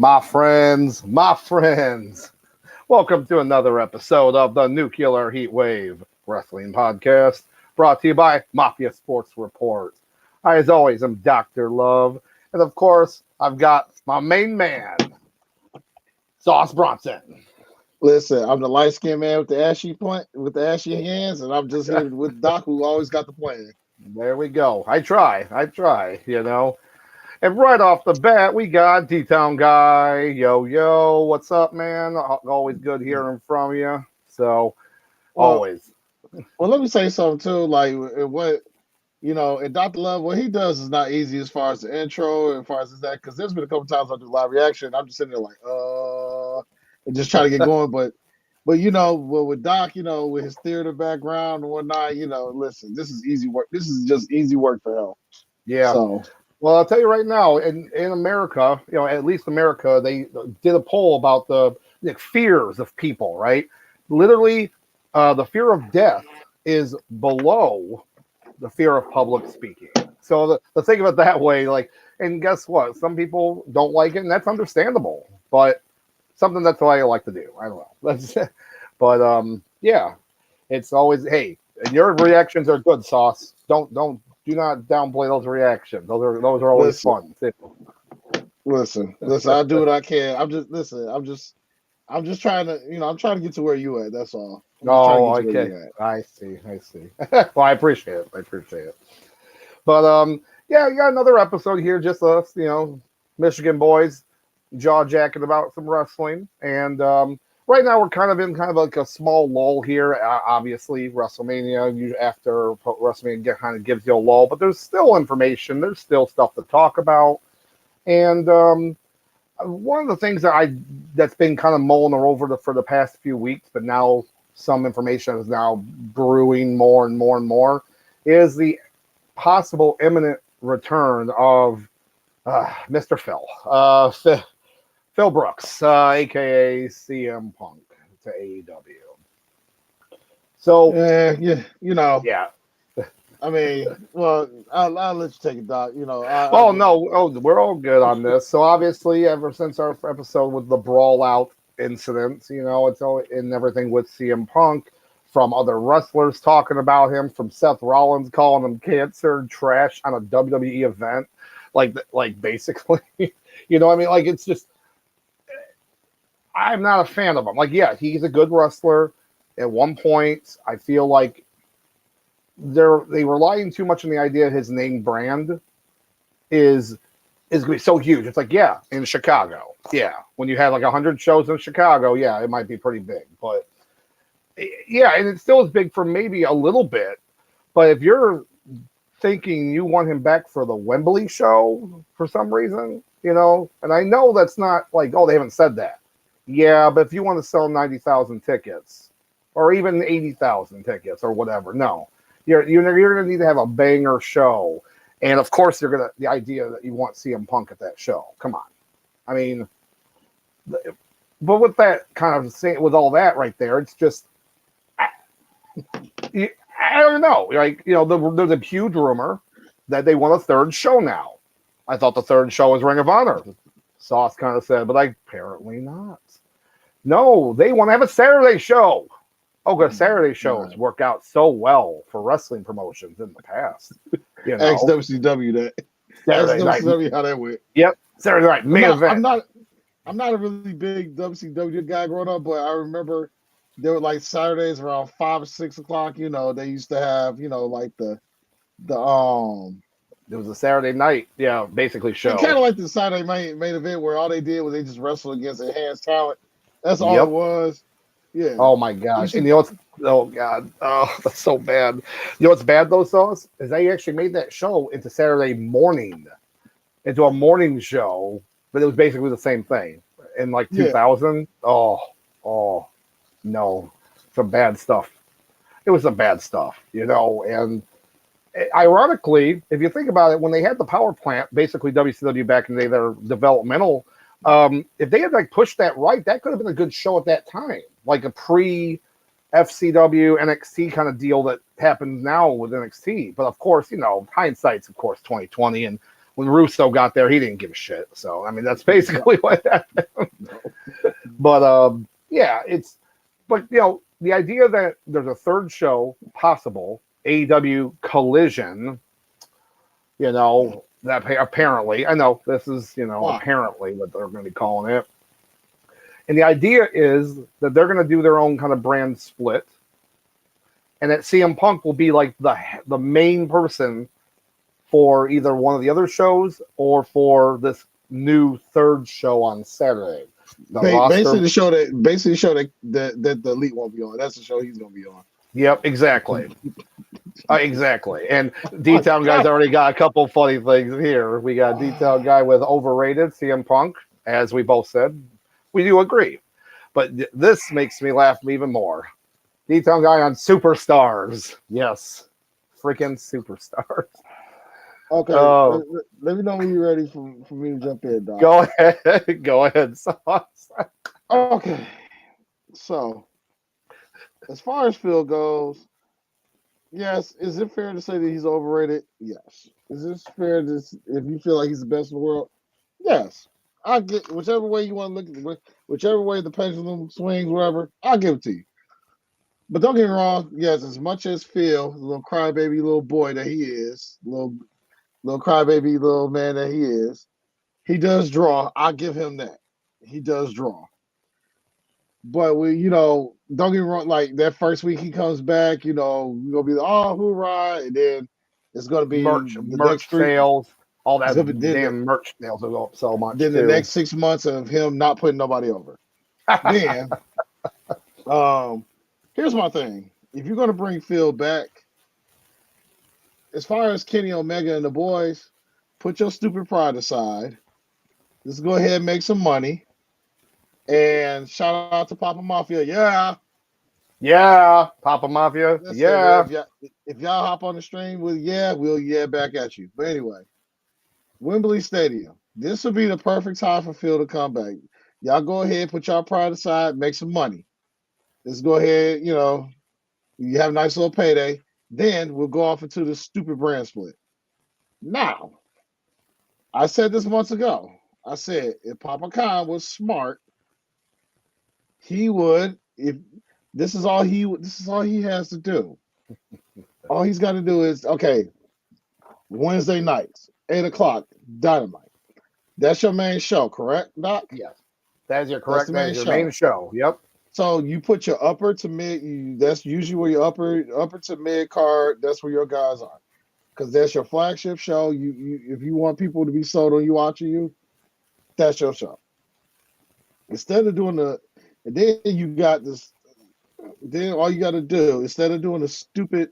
My friends, welcome to another episode of the Nuclear Heat Wave Wrestling Podcast, brought to you by Mafia Sports Report. As always, I'm Dr. Love, and of course, I've got my main man, Sauce Bronson. Listen, I'm the light skinned man with the ashy hands, and I'm just here with Doc, who always got the plan. There we go. I try, And right off the bat, we got D-Town Guy. Yo, what's up, man? Always good hearing from you. So, always. Well, let me say something, too. Like, and Dr. Love, what he does is not easy as far as the intro, as far as that, because there's been a couple times I do live reaction. I'm just sitting there like, and just trying to get going. But with Doc, with his theater background and whatnot, listen, this is easy work. This is just easy work for him. Yeah. So. Well, I'll tell you right now, in America, at least America, they did a poll about the fears of people, right? Literally, the fear of death is below the fear of public speaking. So the think of it that way, and guess what? Some people don't like it, and that's understandable. But something that's what I like to do. I don't know. But yeah, it's always, hey, and your reactions are good, Sauce. Do not downplay those reactions. Those are always fun. Listen. I do what I can. I'm just trying to, I'm trying to get to where you at. That's all. Oh, okay. I see. Well, I appreciate it. But yeah, we got another episode here. Just us, Michigan boys, jaw jacking about some wrestling, and right now we're kind of in like a small lull here. Obviously, WrestleMania, after WrestleMania kind of gives you a lull, but there's still information. There's still stuff to talk about. And one of the things that's been kind of mulling over for the past few weeks, but now some information is now brewing more and more and more, is the possible imminent return of Mr. Phil. Phil Brooks, a.k.a. CM Punk, to AEW. So, yeah. Yeah. I mean, well, I'll let you take it, Doc. We're all good on this. So, obviously, ever since our episode with the Brawl Out incident, it's all in everything with CM Punk, from other wrestlers talking about him, from Seth Rollins calling him cancer and trash on a WWE event. Like basically, it's just, I'm not a fan of him. Yeah, he's a good wrestler. At one point, I feel like they relying too much on the idea his name brand is going to be so huge. It's in Chicago. Yeah, when you had 100 shows in Chicago, yeah, it might be pretty big. But yeah, and it still is big for maybe a little bit. But if you're thinking you want him back for the Wembley show for some reason, and I know that's not they haven't said that. Yeah, but if you want to sell 90,000 tickets or even 80,000 tickets or whatever, no. you're gonna need to have a banger show, and of course the idea that you want CM Punk at that show. Come on, I mean, but with that kind of with all that right there, it's just I don't know. Like, there's a huge rumor that they want a third show now. I thought the third show was Ring of Honor. Sauce kind of said, but apparently not. No, they want to have a Saturday show. Oh, because Saturday shows work out so well for wrestling promotions in the past. Ex WCW that. Saturday night. WCW how that went. Yep, Saturday night main event. I'm not a really big WCW guy growing up, but I remember there were like Saturdays around 5 or 6 o'clock. They used to have like the It was a Saturday night, basically show. Kind of like the Saturday main event where all they did was they just wrestled against enhanced talent. That's all it was. Yeah. Oh my gosh. And oh God. Oh, that's so bad. You know what's bad though, Sauce? Is they actually made that show into Saturday morning. Into a morning show, but it was basically the same thing. In 2000. Oh no. Some bad stuff. It was some bad stuff, and ironically, if you think about it, when they had the power plant, basically WCW back in the day, their developmental, if they had pushed that right, that could have been a good show at that time, like a pre FCW NXT kind of deal that happens now with NXT. But of course, hindsight's of course 2020, and when Russo got there, he didn't give a shit. So I mean, that's basically what happened. But the idea that there's a third show possible. AEW Collision, that apparently, I know this is, apparently what they're going to be calling it. And the idea is that they're going to do their own kind of brand split. And that CM Punk will be like the main person for either one of the other shows or for this new third show on Saturday. Basically the show that the Elite won't be on. That's the show he's going to be on. Yep, exactly. Exactly. And D-Town Guy's already got a couple funny things here. We got D-Town Guy with overrated CM Punk, as we both said. We do agree. But this makes me laugh even more. D-Town Guy on Superstars. Yes. Freaking Superstars. Okay. Let me know when you're ready for me to jump in, Doc. Go ahead. Go ahead, Sauce. Okay. So, as far as Phil goes, yes. Is it fair to say that he's overrated? Yes. Is this fair to if you feel like he's the best in the world? Yes. I get whichever way you want to look at it, whichever way the pendulum swings, whatever. I'll give it to you. But don't get me wrong. Yes, as much as Phil, the little crybaby little boy that he is, little crybaby little man that he is, he does draw. I'll give him that. He does draw. But don't get me wrong, like that first week he comes back, we're gonna be hoorah, and then it's gonna be merch sales, all that damn merch sales will go up so much. Then the next 6 months of him not putting nobody over. Then here's my thing. If you're gonna bring Phil back, as far as Kenny Omega and the boys, put your stupid pride aside. Let's go ahead and make some money. And shout out to Papa Mafia. Yeah, Papa Mafia. If y'all hop on the stream we'll back at you. But anyway, Wembley Stadium. This would be the perfect time for Phil to come back. Y'all go ahead, put y'all pride aside, make some money. Let's go ahead, you have a nice little payday. Then we'll go off into the stupid brand split. Now, I said this months ago. I said if Papa Khan was smart, he would. If this is all he has to do. All he's got to do is Wednesday nights, 8 o'clock, Dynamite. That's your main show, correct, Doc? Yes, that is your correct. That is your main show. Yep. So you put your upper to mid. That's usually where your upper to mid card. That's where your guys are, because that's your flagship show. You if you want people to be sold on you watching you, that's your show. Instead of doing and then you got this. Then all you got to do, instead of doing a stupid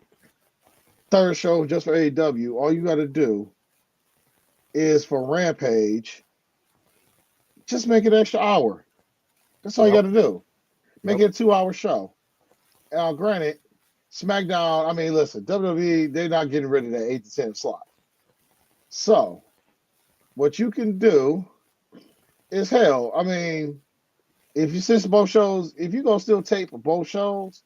third show just for AEW, all you got to do is for Rampage, just make it an extra hour. That's all you got to do. Make it a 2-hour show. Now, granted, SmackDown. I mean, listen, WWE, they're not getting rid of that 8 to 10 slot. So what you can do is hell. I mean, if you since both shows, if you gonna still tape both shows,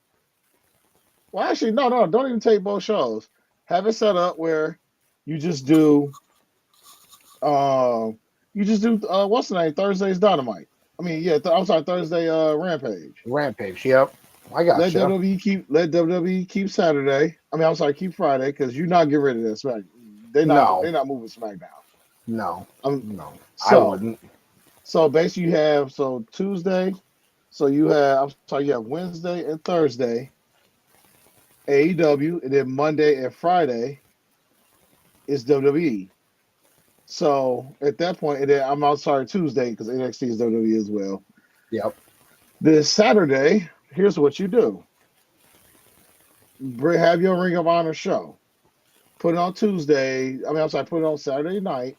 well, actually, no, don't even tape both shows. Have it set up where you just do, what's the name? Thursday's Dynamite. I mean, yeah, I'm sorry, Thursday Rampage. Rampage. Yep, I got Let you. WWE keep Saturday. I mean, I'm sorry, keep Friday because you're not getting rid of that Smack. They're not moving SmackDown. No, no, I So wouldn't. so basically you have Tuesday. So you have Wednesday and Thursday AEW, and then Monday and Friday is WWE. So at that point, and then Tuesday because NXT is WWE as well. Yep. This Saturday, here's what you do: have your Ring of Honor show. Put it on Tuesday. Put it on Saturday night.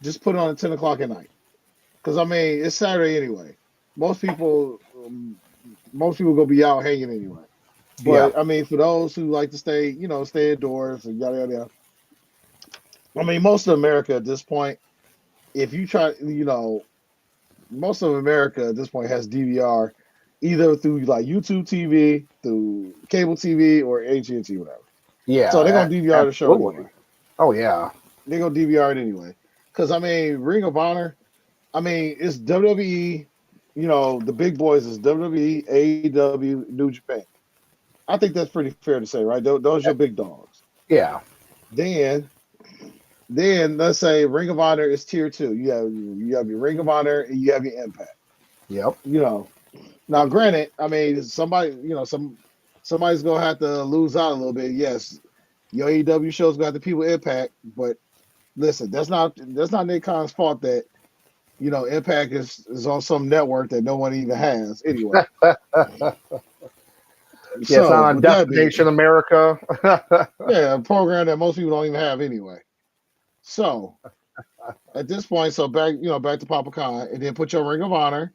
Just put it on at 10 o'clock at night. Because I mean, it's Saturday anyway. Most people gonna be out hanging anyway. But I mean, for those who like to stay indoors and yada yada. I mean, most of America at this point, if you try, most of America at this point has DVR, either through like YouTube TV, through cable TV, or AT&T, whatever. Yeah. So they're gonna DVR the show anyway. Oh yeah. They're gonna DVR it anyway. Because I mean, Ring of Honor, I mean, it's WWE. The big boys is WWE, AEW, New Japan. I think that's pretty fair to say, right? Those are your big dogs. Yeah. Then let's say Ring of Honor is tier 2. You have your Ring of Honor and you have your Impact. Yep. Now granted, I mean somebody's gonna have to lose out a little bit. Yes, your AEW show's got the people Impact, but listen, that's not Nick Khan's fault that Impact is on some network that no one even has anyway. It's not on Destination America. Yeah, a program that most people don't even have anyway. So at this point, back to Papa Khan, and then put your Ring of Honor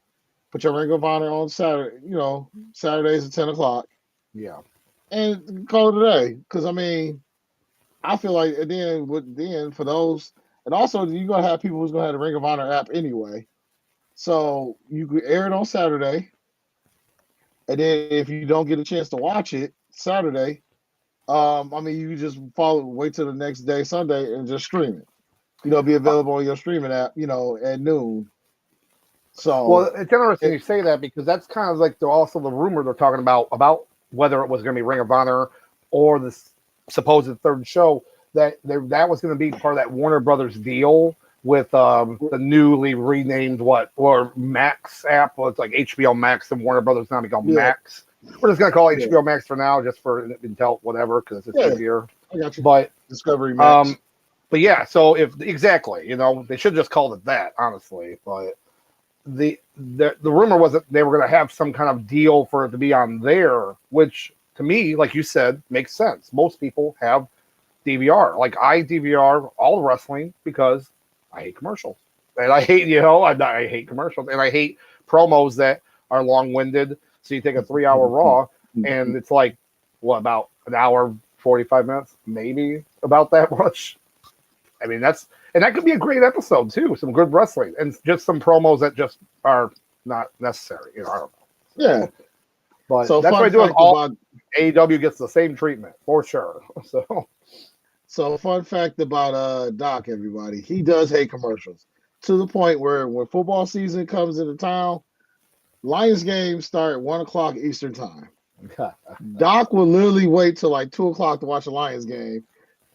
on Saturday, Saturdays at 10 o'clock. Yeah. And call it a day. Because I mean, I feel like then for those, and also you're gonna have people who's gonna have the Ring of Honor app anyway. So you could air it on Saturday. And then if you don't get a chance to watch it Saturday, you can just wait till the next day, Sunday, and just stream it. Be available on your streaming app, at noon. So well, it's interesting you say that because that's kind of like also the rumor they're talking about whether it was going to be Ring of Honor or this supposed third show that was going to be part of that Warner Brothers deal with the newly renamed Max app. Well, it's like HBO Max and Warner Brothers now become Max. We're just gonna call it HBO Max for now, just for Intel, whatever, because it's easier. I got you. But Discovery Max. But yeah, so they should just called it that, honestly. But the rumor was that they were gonna have some kind of deal for it to be on there, which to me, like you said, makes sense. Most people have DVR. Like I DVR all the wrestling because I hate commercials. And I hate, I hate commercials. And I hate promos that are long-winded. So you take a 3-hour Raw, and it's like, about an hour, 45 minutes? Maybe about that much. I mean, that could be a great episode, too. Some good wrestling. And just some promos that just are not necessary. I don't know. Yeah. But that's what I do with all AEW gets the same treatment, for sure. So fun fact about Doc, everybody. He does hate commercials to the point where when football season comes into town, Lions games start at 1 o'clock Eastern time. Doc will literally wait till like 2 o'clock to watch a Lions game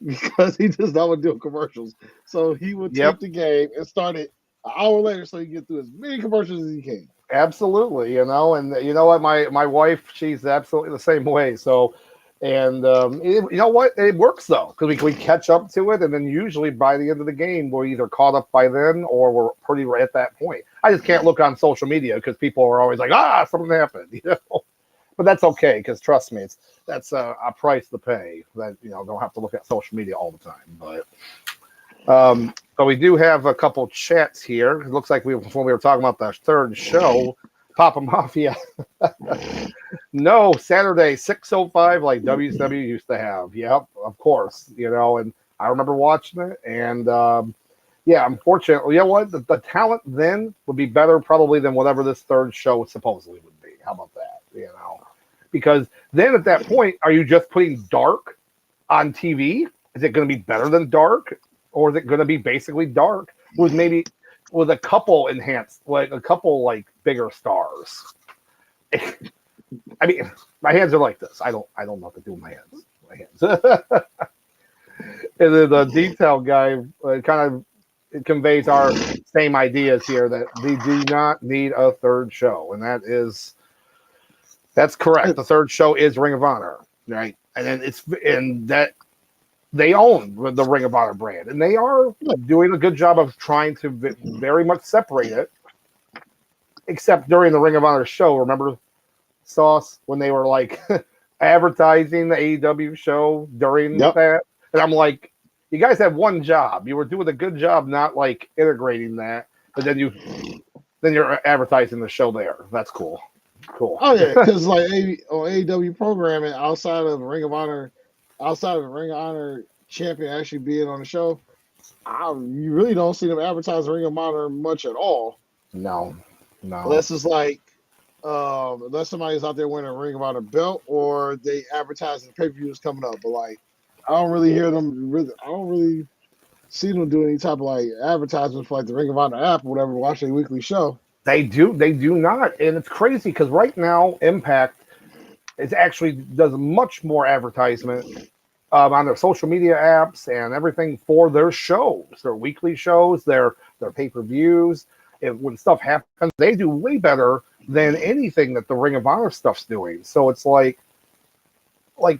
because he does not want to do commercials. So he would take the game and start it an hour later so he can get through as many commercials as he can. Absolutely, and you know what, my wife, she's absolutely the same way. So. And you know what? It works though because we catch up to it, and then usually by the end of the game, we're either caught up by then or we're pretty right at that point. I just can't look on social media because people are always like, something happened, But that's okay because trust me, that's a price to pay. That don't have to look at social media all the time. But we do have a couple chats here. It looks like when we were talking about the third show, Papa Mafia. No, Saturday 6:05 like WCW used to have. Yep, of course. And I remember watching it, and yeah, unfortunately, you know what? The talent then would be better probably than whatever this third show supposedly would be. How about that? Because then at that point, are you just putting dark on TV? Is it going to be better than dark, or is it going to be basically dark with maybe with a couple enhanced, like a couple like bigger stars? I mean, my hands are like this. I don't know what to do with my hands. And then the detail guy kind of conveys our same ideas here that they do not need a third show, and that's correct. The third show is Ring of Honor, right? And then that they own the Ring of Honor brand, and they are doing a good job of trying to very much separate it. Except during the Ring of Honor show, remember, Sauce, when they were like advertising the AEW show during that, and I'm like, you guys had one job. You were doing a good job, not like integrating that, but then you're advertising the show there. That's cool. Cool. Oh yeah, because like on AEW programming outside of the Ring of Honor champion actually being on the show, you really don't see them advertise Ring of Honor much at all. No. Unless it's like, unless somebody's out there wearing a Ring of Honor belt or they advertise the pay-per-views coming up. But like, I don't really hear them. I don't really see them do any type of like advertisements for like the Ring of Honor app or whatever. Watch their weekly show. They do not, and it's crazy because right now Impact does much more advertisement on their social media apps and everything for their shows, their weekly shows, their pay-per-views. When stuff happens, they do way better than anything that the Ring of Honor stuff's doing. So it's like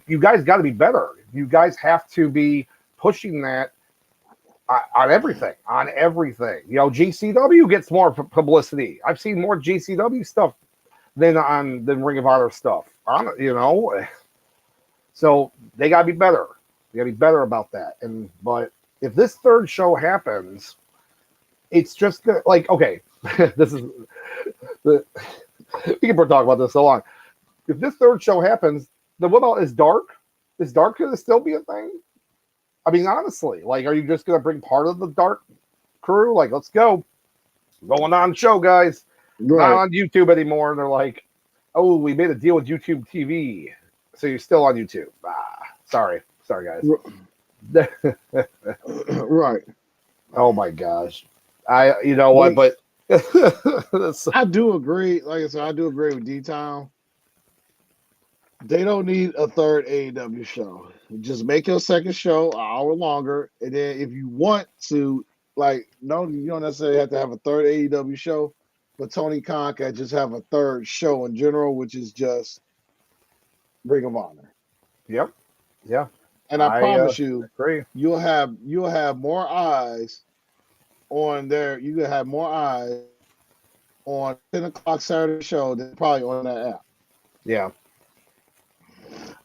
you guys got to be better. You guys have to be pushing that on everything. GCW gets more publicity. I've seen more GCW stuff than Ring of Honor stuff. So they got to be better. They got to be better about that. But if this third show happens, it's just like, okay, this is we can talk about this so long. If this third show happens, then what about is Dark? Is Dark going to still be a thing? I mean, honestly, like, are you just going to bring part of the Dark crew? Like, let's go. Going on show, guys. Right. Not on YouTube anymore. And they're like, oh, we made a deal with YouTube TV. So you're still on YouTube. Sorry, guys. Right. Oh, my gosh. You know what, but I do agree. Like I said, I do agree with D-Town. They don't need a third AEW show. Just make your second show an hour longer, and then if you want to, you don't necessarily have to have a third AEW show, but Tony Khan can just have a third show in general, which is just Ring of Honor. Yep. Yeah. And I promise you, agree. you'll have more eyes on there. You can have more eyes on 10 o'clock Saturday show than probably on that app. Yeah.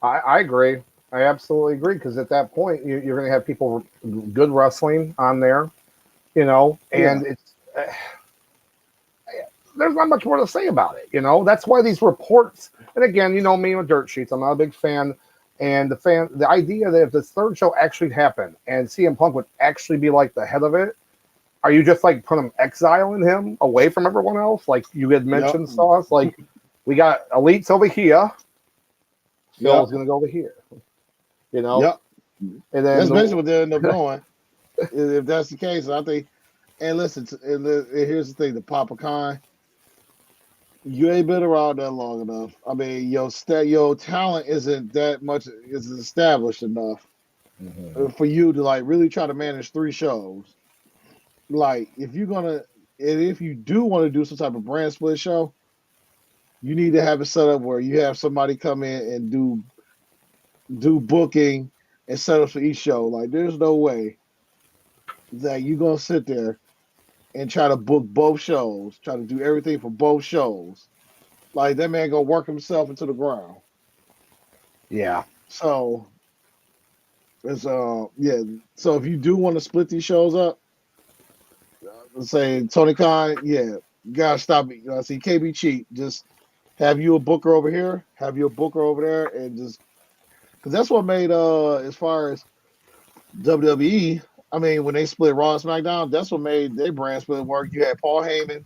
I agree. I absolutely agree, because at that point you're going to have people good wrestling on there, and it's there's not much more to say about it. That's why these reports. And again, me with dirt sheets, I'm not a big fan. And the idea that if this third show actually happened and CM Punk would actually be like the head of it, are you just like exiling him away from everyone else? Like you had mentioned, Sauce. Like we got elites over here. Phil's going to go over here. Yep. And then that's basically what they end up doing. If that's the case, I think. And listen, here's the thing: the Papa Khan, you ain't been around that long enough. I mean, your talent isn't established enough for you to like really try to manage 3 shows. Like, if you do want to do some type of brand split show, you need to have it set up where you have somebody come in and do booking and set up for each show. Like, there's no way that you're gonna sit there and try to book both shows, try to do everything for both shows. Like, that man gonna work himself into the ground. Yeah. So it's So if you do want to split these shows up, say Tony Khan, gotta stop it. See, you can't be cheap. Just have you a booker over here, have you a booker over there, and just because that's what made as far as WWE. I mean, when they split Raw and SmackDown, that's what made their brand split work. You had Paul Heyman,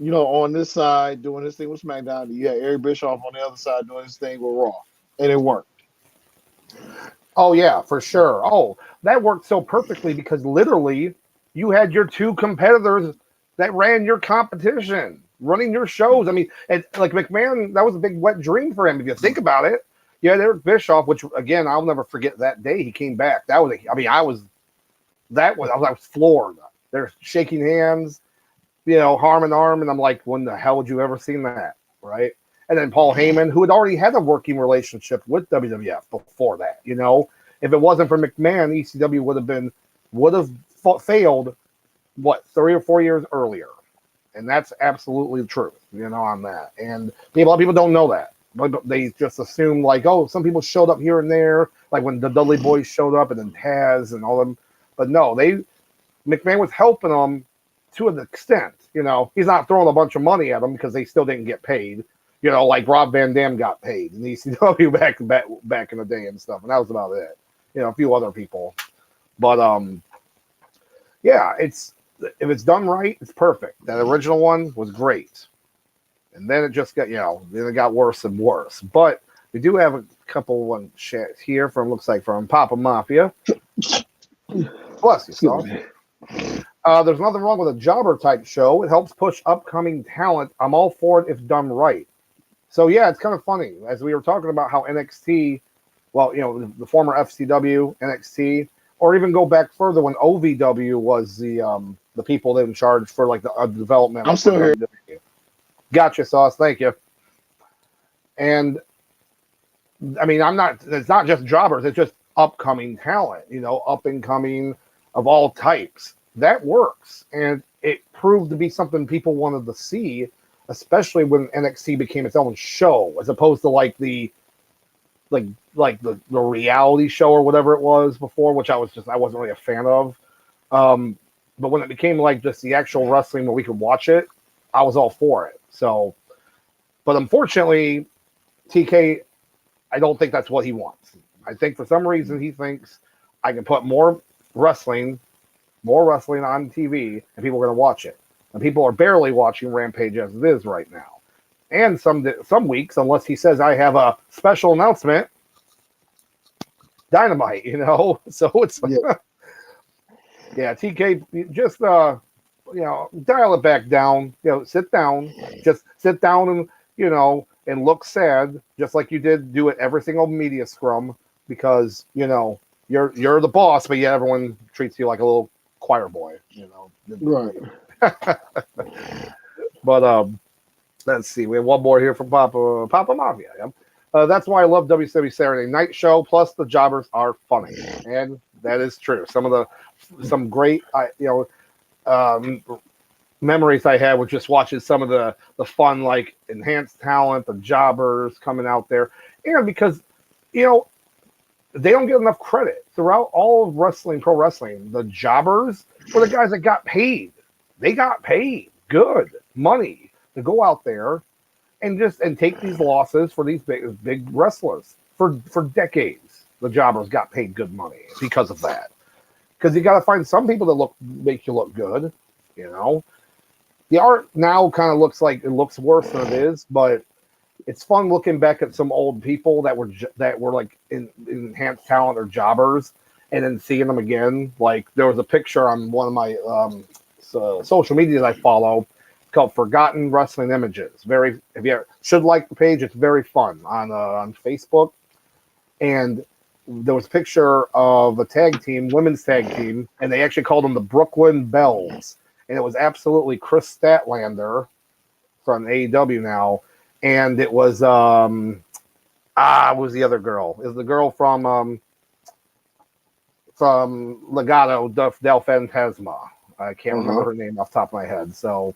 on this side doing this thing with SmackDown. You had Eric Bischoff on the other side doing this thing with Raw, and it worked. Oh yeah, for sure. Oh, that worked so perfectly because literally you had your two competitors that ran your competition, running your shows. I mean, and like McMahon, that was a big wet dream for him if you think about it. You had Eric Bischoff, which again I'll never forget that day he came back. I was floored. They're shaking hands, arm in arm, and I'm like, when the hell would you ever seen that, right? And then Paul Heyman, who had already had a working relationship with WWF before that, if it wasn't for McMahon, ECW would have failed, 3 or 4 years earlier, and that's absolutely the truth, on that. And a lot of people don't know that, but they just assume like, oh, some people showed up here and there, like when the Dudley Boys showed up, and then Taz and all them. But no, McMahon was helping them to an extent. He's not throwing a bunch of money at them because they still didn't get paid. Like Rob Van Dam got paid in ECW back in the day and stuff, and that was about it. A few other people, but yeah, if it's done right, it's perfect. That original one was great, and then it just got then it got worse and worse. But we do have a couple one chats here from Papa Mafia. Bless you, son. There's nothing wrong with a jobber type show. It helps push upcoming talent. I'm all for it if done right. So yeah, it's kind of funny as we were talking about how NXT, the former FCW, NXT, or even go back further when OVW was the people that in charge for like the development. I'm still here. Gotcha, Sauce. Thank you. And I mean, it's not just jobbers. It's just upcoming talent. Up and coming of all types. That works, and it proved to be something people wanted to see, especially when NXT became its own show, as opposed to like the reality show or whatever it was before, which I wasn't really a fan of. But when it became like just the actual wrestling where we could watch it, I was all for it. So, but unfortunately, TK, I don't think that's what he wants. I think for some reason he thinks I can put more wrestling on TV and people are going to watch it. And people are barely watching Rampage as it is right now. And some weeks, unless he says I have a special announcement, Dynamite, So it's yeah, TK, just dial it back down. Sit down, just sit down and and look sad, just like you did. Do it every single media scrum because you're the boss, but yet everyone treats you like a little choir boy. Right. But let's see. We have one more here from Papa Mafia. Yeah? That's why I love WCW Saturday Night Show. Plus, the jobbers are funny, and that is true. Some great, memories I had with just watching some of the fun, like enhanced talent, the jobbers coming out there, and because they don't get enough credit throughout all of wrestling, pro wrestling. The jobbers were the guys that got paid. They got paid good money to go out there and take these losses for these big wrestlers for decades. The jobbers got paid good money because of that. Because you got to find some people that make you look good. The art now kind of looks like it looks worse than it is, but it's fun looking back at some old people that were like in enhanced talent or jobbers, and then seeing them again. Like there was a picture on one of my social media that I follow called "Forgotten Wrestling Images." If you should like the page, it's very fun on Facebook. And there was a picture of a women's tag team, and they actually called them the Brooklyn Bells, and it was absolutely Chris Statlander from AEW now. And it was what was the other girl? It was the girl from Legato del Fantasma. I can't remember her name off the top of my head. So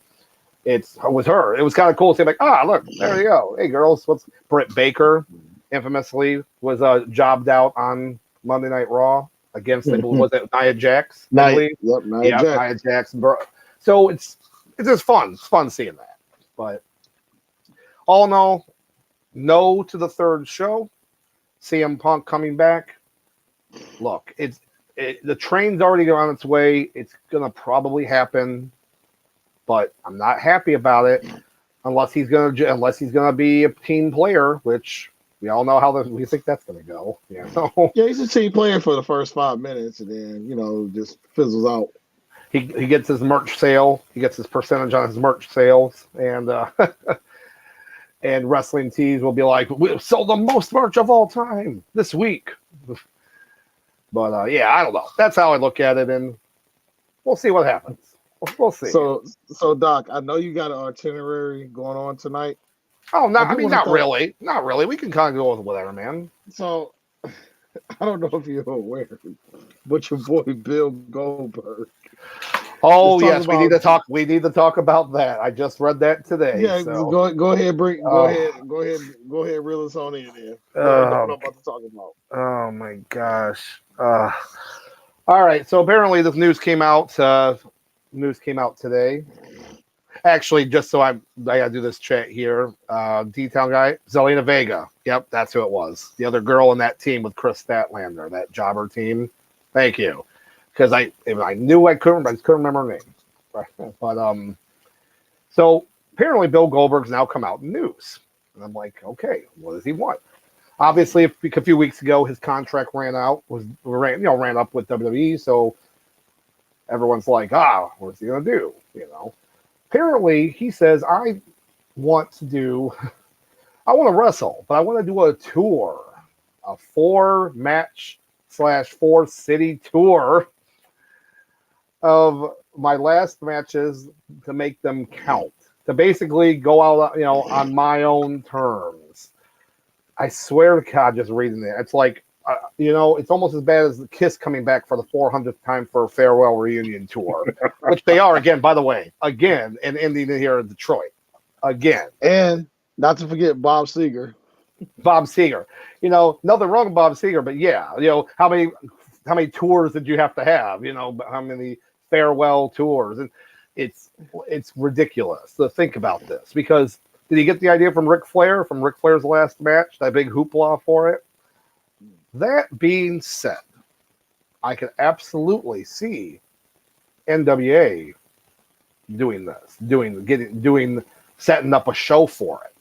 it was her. It was kind of cool to say like, look, there you go. Hey girls, Britt Baker infamously was jobbed out on Monday Night Raw against was it Nia Jax? Nia Jax. Nia Jax. So it's just fun. It's fun seeing that. But all in all, no to the third show. CM Punk coming back. Look, the train's already on its way. It's gonna probably happen, but I'm not happy about it unless he's gonna be a team player, which we all know how we think that's gonna go. You know? Yeah, he's a team player for the first 5 minutes, and then just fizzles out. He gets his merch sale. He gets his percentage on his merch sales, and and wrestling tees will be like, we sold the most merch of all time this week. But yeah, I don't know. That's how I look at it, and we'll see what happens. We'll see. So Doc, I know you got an itinerary going on tonight. Oh, not really. Not really. We can kind of go with whatever, man. So I don't know if you're aware, but your boy Bill Goldberg. Oh yes, we need to talk. We need to talk about that. I just read that today. Yeah, so. go ahead, go ahead, reel us on in there. What I'm about to talk about. Oh my gosh. All right. So apparently, this news came out. Today. Actually, just so I gotta do this chat here. D-Town guy, Zelina Vega. Yep, that's who it was. The other girl in that team with Chris Statlander, that jobber team. Thank you. Because I knew I couldn't remember her name. But so apparently Bill Goldberg's now come out in news. And I'm like, okay, what does he want? Obviously, a few weeks ago his contract ran up with WWE, so everyone's like, what's he gonna do? Apparently he says, I want to wrestle, but I want to do a tour, a 4-match / 4-city tour of my last matches to make them count, to basically go out, on my own terms. I swear to God, just reading it, it's like, it's almost as bad as the Kiss coming back for the 400th time for a farewell reunion tour, which they are again, by the way, and ending here in Detroit again. And not to forget Bob Seger. Nothing wrong with Bob Seger, but yeah, how many tours did you have to have? How many farewell tours? And it's ridiculous to think about this, because did he get the idea from Ric Flair, from Ric Flair's last match, that big hoopla for it? That being said, I could absolutely see NWA doing this, setting up a show for it.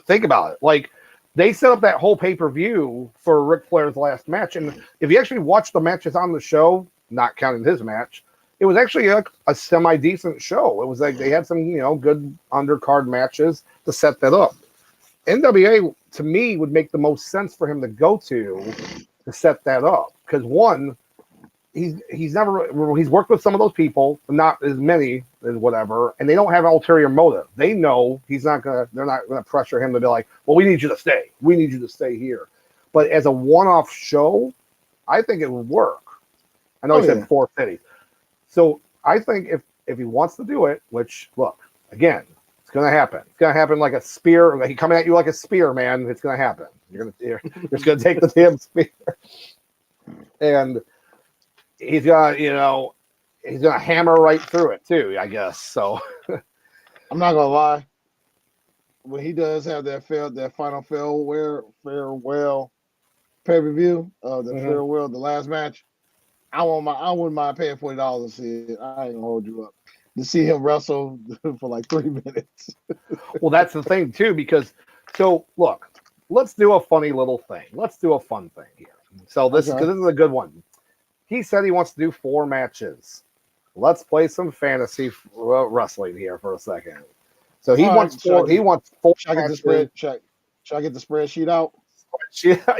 Think about it. Like, they set up that whole pay-per-view for Ric Flair's last match, and if you actually watch the matches on the show, not counting his match, it was actually a semi-decent show. It was like they had some, good undercard matches to set that up. NWA, to me, would make the most sense for him to go to set that up, because one, he's worked with some of those people, but not as many as whatever, and they don't have an ulterior motive. They know they're not gonna pressure him to be like, well, we need you to stay here. But as a one-off show, I think it would work. I know he said 4 cities, so I think if he wants to do it, which, look, again, it's gonna happen. It's gonna happen like a spear. Like, he coming at you like a spear, man. It's gonna happen. You're just gonna take the damn spear, and he's gonna hammer right through it too, I guess. So I'm not gonna lie. When he does have that final farewell pay-per-view, farewell, the last match, I wouldn't mind paying $40 to see it. I ain't gonna hold you up. To see him wrestle for like 3 minutes. Well, that's the thing too, because look, let's do a funny little thing. Let's do a fun thing here. So this is a good one. He said he wants to do 4 matches. Let's play some fantasy wrestling here for a second. So he wants 4. He wants 4. Should I get the spreadsheet out?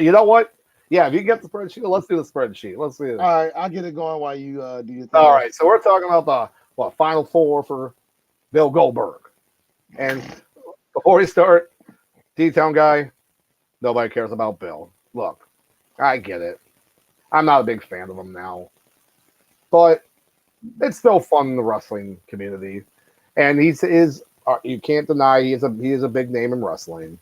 You know what? Yeah, if you get the spreadsheet, let's do the spreadsheet. Let's do it. All right, I'll get it going while you do your thing. All right, so we're talking about the Final 4 for Bill Goldberg. And before we start, D-Town guy, nobody cares about Bill. Look, I get it. I'm not a big fan of him now. But it's still fun in the wrestling community. And you can't deny he is a big name in wrestling.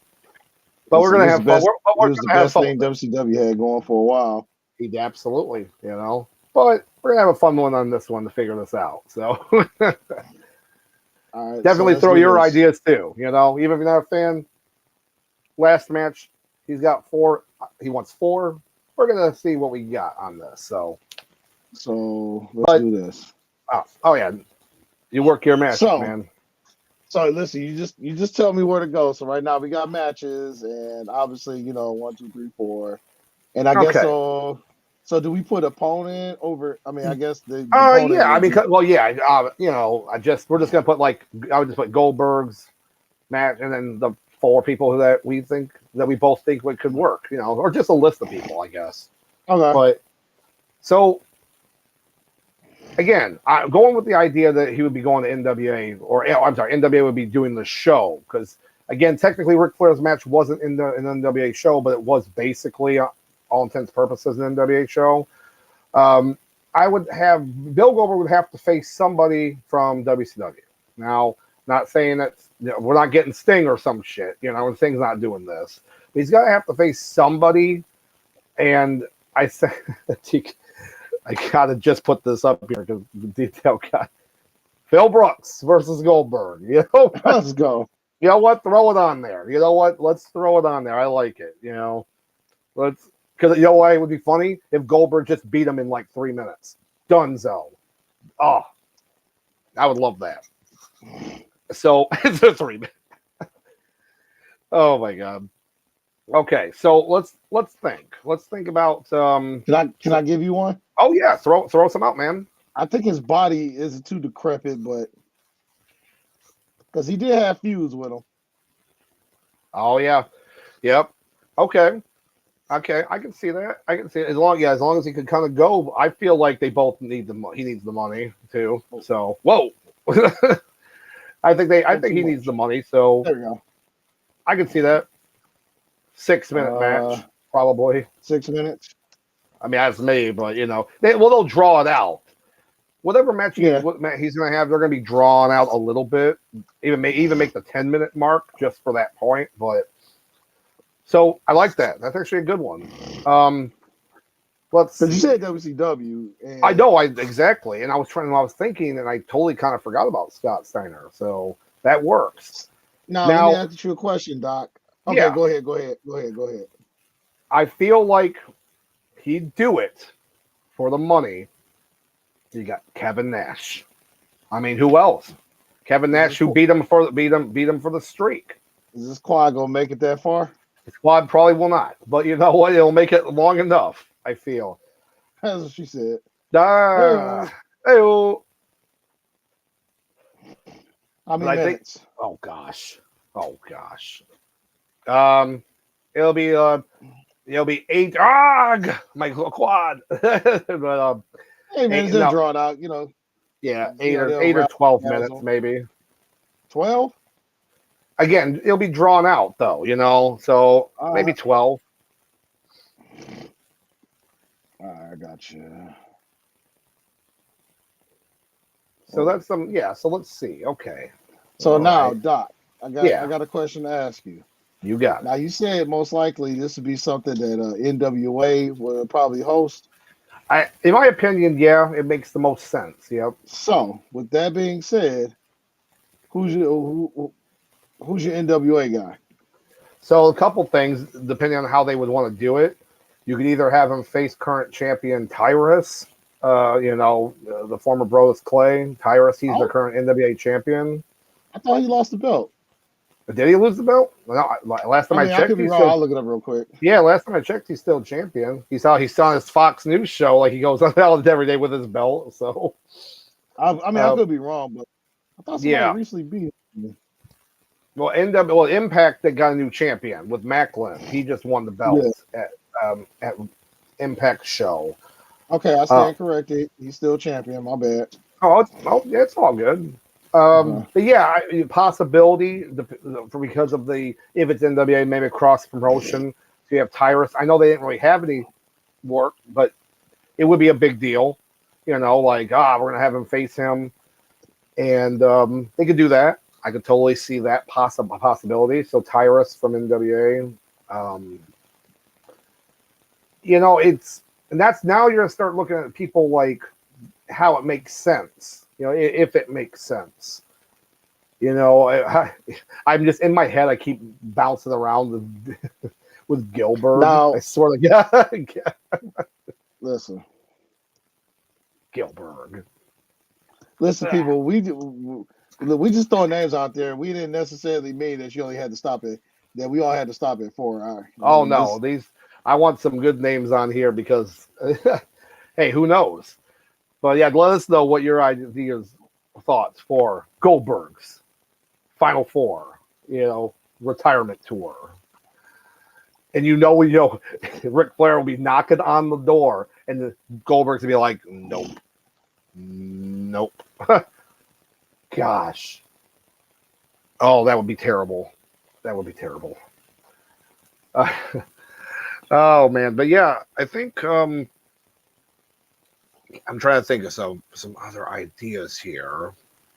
But we're going to have fun. It was the best thing WCW had going for a while. Absolutely, But we're going to have a fun one on this one to figure this out. So, All right, so Definitely let's throw do your this. ideas too. You know, even if you're not a fan. Last match, he's got 4. He wants 4. We're gonna see what we got on this. So, So let's but do this. oh yeah, you work your magic, So man. so listen, you just tell me where to go. So right now we got matches, and obviously 1, 2, 3, 4, and I guess Okay. so. So do we put opponent over? I mean, I guess the opponent Yeah. I would mean, be. well, yeah. We're just gonna put I would just put Goldberg's match, and then the 4 people that we both think could work. You know, or just a list of people, I guess. Okay. But so again, I'm going with the idea that he would be going to NWA, or I'm sorry, NWA would be doing the show because again, technically, Ric Flair's match wasn't in an NWA show, but it was basically, all intents and purposes, an NWA show. Um, I would have Bill Goldberg would have to face somebody from WCW. Now, not saying that we're not getting Sting or some shit, and Sting's not doing this, but he's gonna have to face somebody. And I said, I gotta just put this up here because the detail guy, Phil Brooks versus Goldberg. Let's go. You know what? Throw it on there. You know what? Let's throw it on there. I like it. Let's because you know why it would be funny if Goldberg just beat him in like 3 minutes. Dunzo. Oh, I would love that. So it's a 3 minutes. Oh my god. Okay, so let's think. Let's think about. Can I give you one? Oh yeah, throw some out, man. I think his body isn't too decrepit, but because he did have feuds with him. Oh yeah, yep. Okay, I can see that. I can see it. As long as he could kind of go. I feel like they both need he needs the money too. So whoa. I think he needs the money. So There we go. I can see that. 6-minute match, probably. 6 minutes. I mean, that's me, but they'll draw it out. Whatever match he's going to have, they're going to be drawn out a little bit. Even make the 10-minute mark just for that point. But so I like that. That's actually a good one. Let's. Because you said WCW. And I know, exactly, and I was thinking, and I totally kind of forgot about Scott Steiner. So that works. Now let me ask you a question, Doc. Okay, yeah. Go ahead. I feel like he'd do it for the money. You got Kevin Nash. I mean, who else? Kevin Nash, who beat him for the streak. Is this quad gonna make it that far? The squad probably will not, but you know what? It'll make it long enough. I feel. That's what she said. Hey-o. How many minutes? Oh gosh. It'll be 8. My quad. But Hey man, they're drawn out. Yeah, 8 or 12 minutes maybe. 12. Again, it'll be drawn out though. So maybe 12. I got you. So that's some. Yeah. So let's see. Okay. So now, Doc, I got a question to ask you. You got it. Now you said most likely this would be something that NWA will probably host. In my opinion, yeah, it makes the most sense. Yep. So with that being said, who's your NWA guy? So a couple things, depending on how they would want to do it, you could either have him face current champion Tyrus, the former Brodus Clay. Tyrus, he's the current NWA champion. I thought he lost the belt. Did he lose the belt? No, last time I checked, I could be wrong. I'll look it up real quick. Yeah, last time I checked, he's still champion. He's on his Fox News show, like he goes on every day with his belt. So, I could be wrong, but I thought somebody recently beat him. Well, Impact, they got a new champion with Macklin. He just won the belt at Impact show. Okay, I stand corrected. He's still champion. My bad. Yeah, it's all good. But yeah, possibility because of if it's NWA, maybe cross promotion. So you have Tyrus. I know they didn't really have any work, but it would be a big deal. We're gonna have him face him, and they could do that. I could totally see that possibility. So Tyrus from NWA, that's now you're gonna start looking at people like how it makes sense. If it makes sense. You know, I'm just in my head. I keep bouncing around with Gilbert. I Now, sort of yeah, listen, Gilbert. listen, people. We just throwing names out there. We didn't necessarily mean that you only had to stop it. That we all had to stop at 4 hours. Oh no, these I want some good names on here because hey, who knows? But yeah, let us know what your ideas, thoughts for Goldberg's Final Four, retirement tour. And Ric Flair will be knocking on the door, and Goldberg's gonna be like, nope, nope. Gosh, oh, that would be terrible. That would be terrible. Uh, oh man, but yeah, I think I'm trying to think of some other ideas here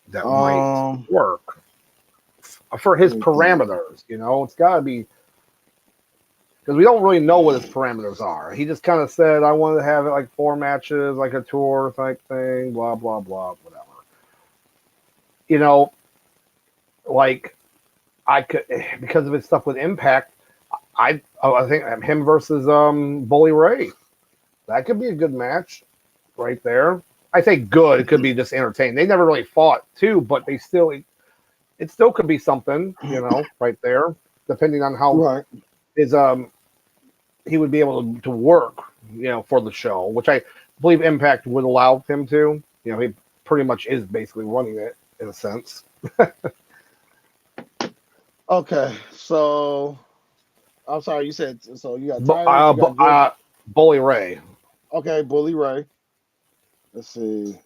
that might work for his parameters. It's got to be because we don't really know what his parameters are. He just kind of said, "I wanted to have it like 4 matches, like a tour type thing." Blah blah blah, whatever. Like I could because of his stuff with Impact. I think him versus Bully Ray. That could be a good match right there. I say good. It could be just entertaining. They never really fought too, but it still could be something, right there, depending on how his he would be able to work, for the show, which I believe Impact would allow him to. He pretty much is basically running it in a sense. Okay, so I'm sorry. You said so. You got Tyrus. You got Bully Ray. Okay, Bully Ray. Let's see.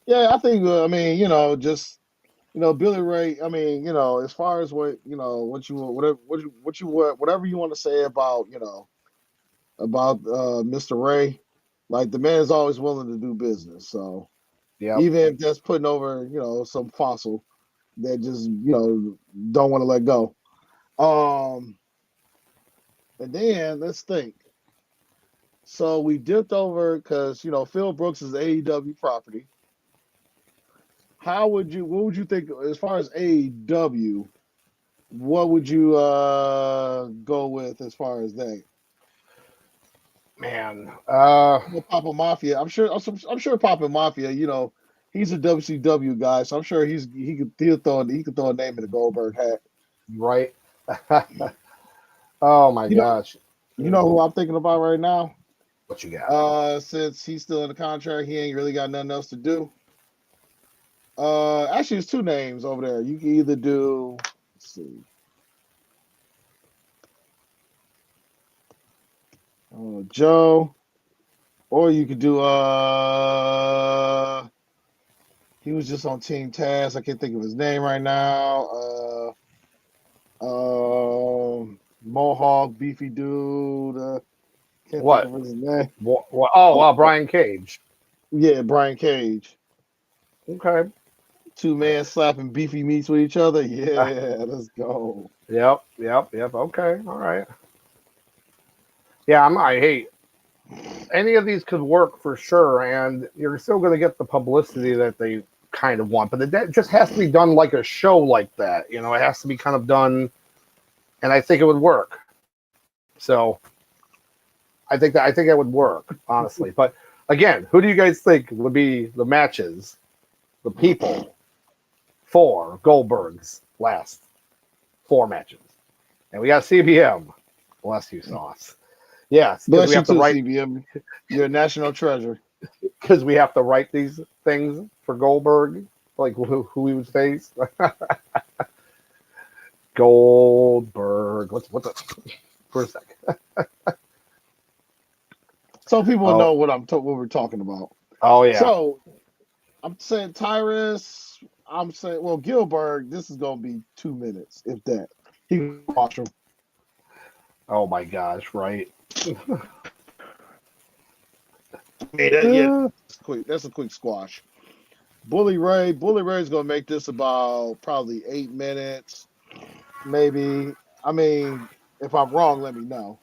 Yeah, I think. I mean, just Billy Ray. I mean, as far as what whatever you want to say about about Mr. Ray, like the man is always willing to do business. So even if that's putting over some fossil that just don't want to let go. And then let's think. So we dipped over because Phil Brooks is AEW property. What would you think as far as AEW? What would you go with as far as that? Man, Papa Mafia. I'm sure Papa Mafia. He's a WCW guy, so I'm sure he could throw a name in the Goldberg hat. Right. Oh my gosh. You know who I'm thinking about right now? What you got? Since he's still in the contract, he ain't really got nothing else to do. Actually, there's 2 names over there. You can either do. Let's see. Joe, or you could do. He was just on Team Taz. I can't think of his name right now. Mohawk, beefy dude. Can't What? think of his name. Brian Cage. Yeah, Brian Cage. Okay. 2 men slapping beefy meats with each other. Yeah, let's go. Yep. Okay. All right. Yeah, I hate any of these could work for sure, and you're still going to get the publicity that they kind of want, but it just has to be done like a show like that. It has to be kind of done, and I think it would work. So I think that would work, honestly. But again, who do you guys think would be the matches, the people for Goldberg's last 4 matches? And we got CBM. Bless you, Sauce. Yes, bless you too, CBM. You're a national treasure. Because we have to write these things for Goldberg, like who he would face. Goldberg. What's the? For a second. So people know what we're talking about. Oh yeah. So I'm saying Tyrus. I'm saying Gilbert. This is gonna be 2 minutes, if that. He can watch him. Oh my gosh! Right. That's a quick squash. Bully Ray's gonna make this about probably 8 minutes, maybe. I mean, if I'm wrong, let me know.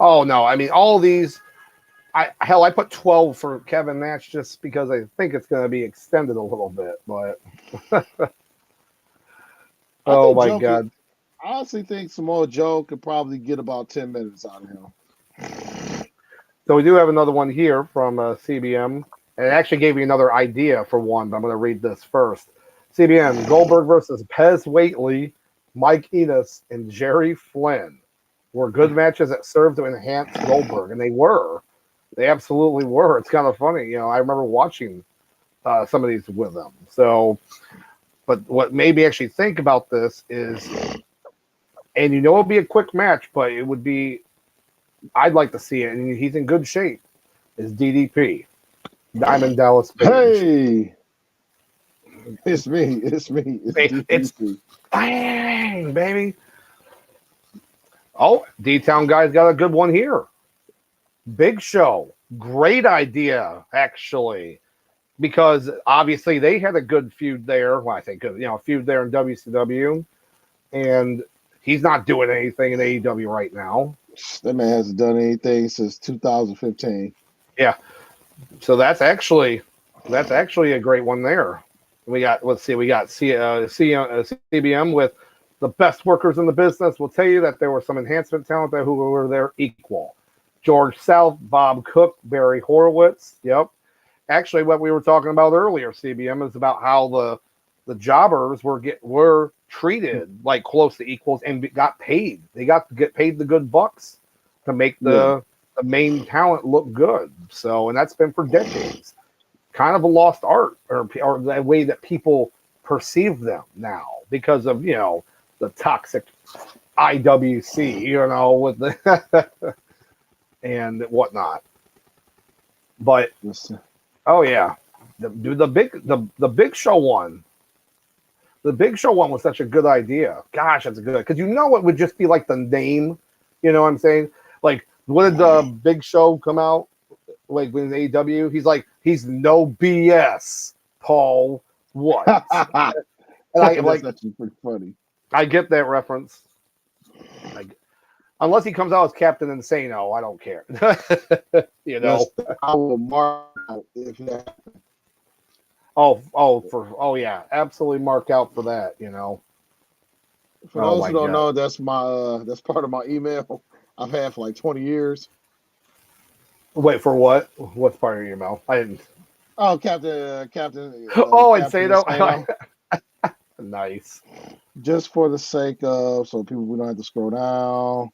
Oh no! I mean, all these I put 12 for Kevin Nash just because I think it's going to be extended a little bit. But I oh think my Joe could. God. I honestly think Samoa Joe could probably get about 10 minutes out of him. So we do have another one here from CBM. And it actually gave me another idea for one, but I'm going to read this first. CBM, Goldberg versus Pez Waitley, Mike Enos, and Jerry Flynn were good matches that served to enhance Goldberg. And they were. They absolutely were. It's kind of funny. You know, I remember watching some of these with them. So, but what made me actually think about this is, and you know, it'll be a quick match, but it would be, I'd like to see it, and he's in good shape, is DDP. Diamond Dallas Page. Hey, it's me. It's DDP. It's bang, baby. Oh, D-Town guy's got a good one here. Big Show. Great idea, actually. Because obviously they had a good feud there. Well, I think good, you know, feud there in WCW. And he's not doing anything in AEW right now. That man hasn't done anything since 2015. Yeah. So that's actually a great one there. We got, let's see, we got CBM with the best workers in the business. Will tell you that there were some enhancement talent there who were their equal. George South, Bob Cook, Barry Horowitz. Yep. Actually, what we were talking about earlier, CBM, is about how the jobbers were treated like close to equals and got paid. They got to get paid the good bucks to make the main talent look good. So, and that's been for decades. Kind of a lost art, or the way that people perceive them now because of, you know, the toxic IWC, you know, with the and whatnot. But oh yeah, the Big Show one. The Big Show one was such a good idea. Gosh, that's a good, because you know it would just be like the name. You know what I'm saying? Like, what did the Big Show come out like with AEW? He's like, he's no BS, Paul. What? And I like, that's actually pretty funny. I get that reference. Unless he comes out as Captain Insano, I don't care. You know, I will mark out if that. Oh yeah, absolutely mark out for that. You know. For those who don't know, that's my that's part of my email I've had for like 20 years. Wait, for what? What's part of your email? I didn't. Oh, Captain. Insano. Nice. Just for the sake of, so people, we don't have to scroll down.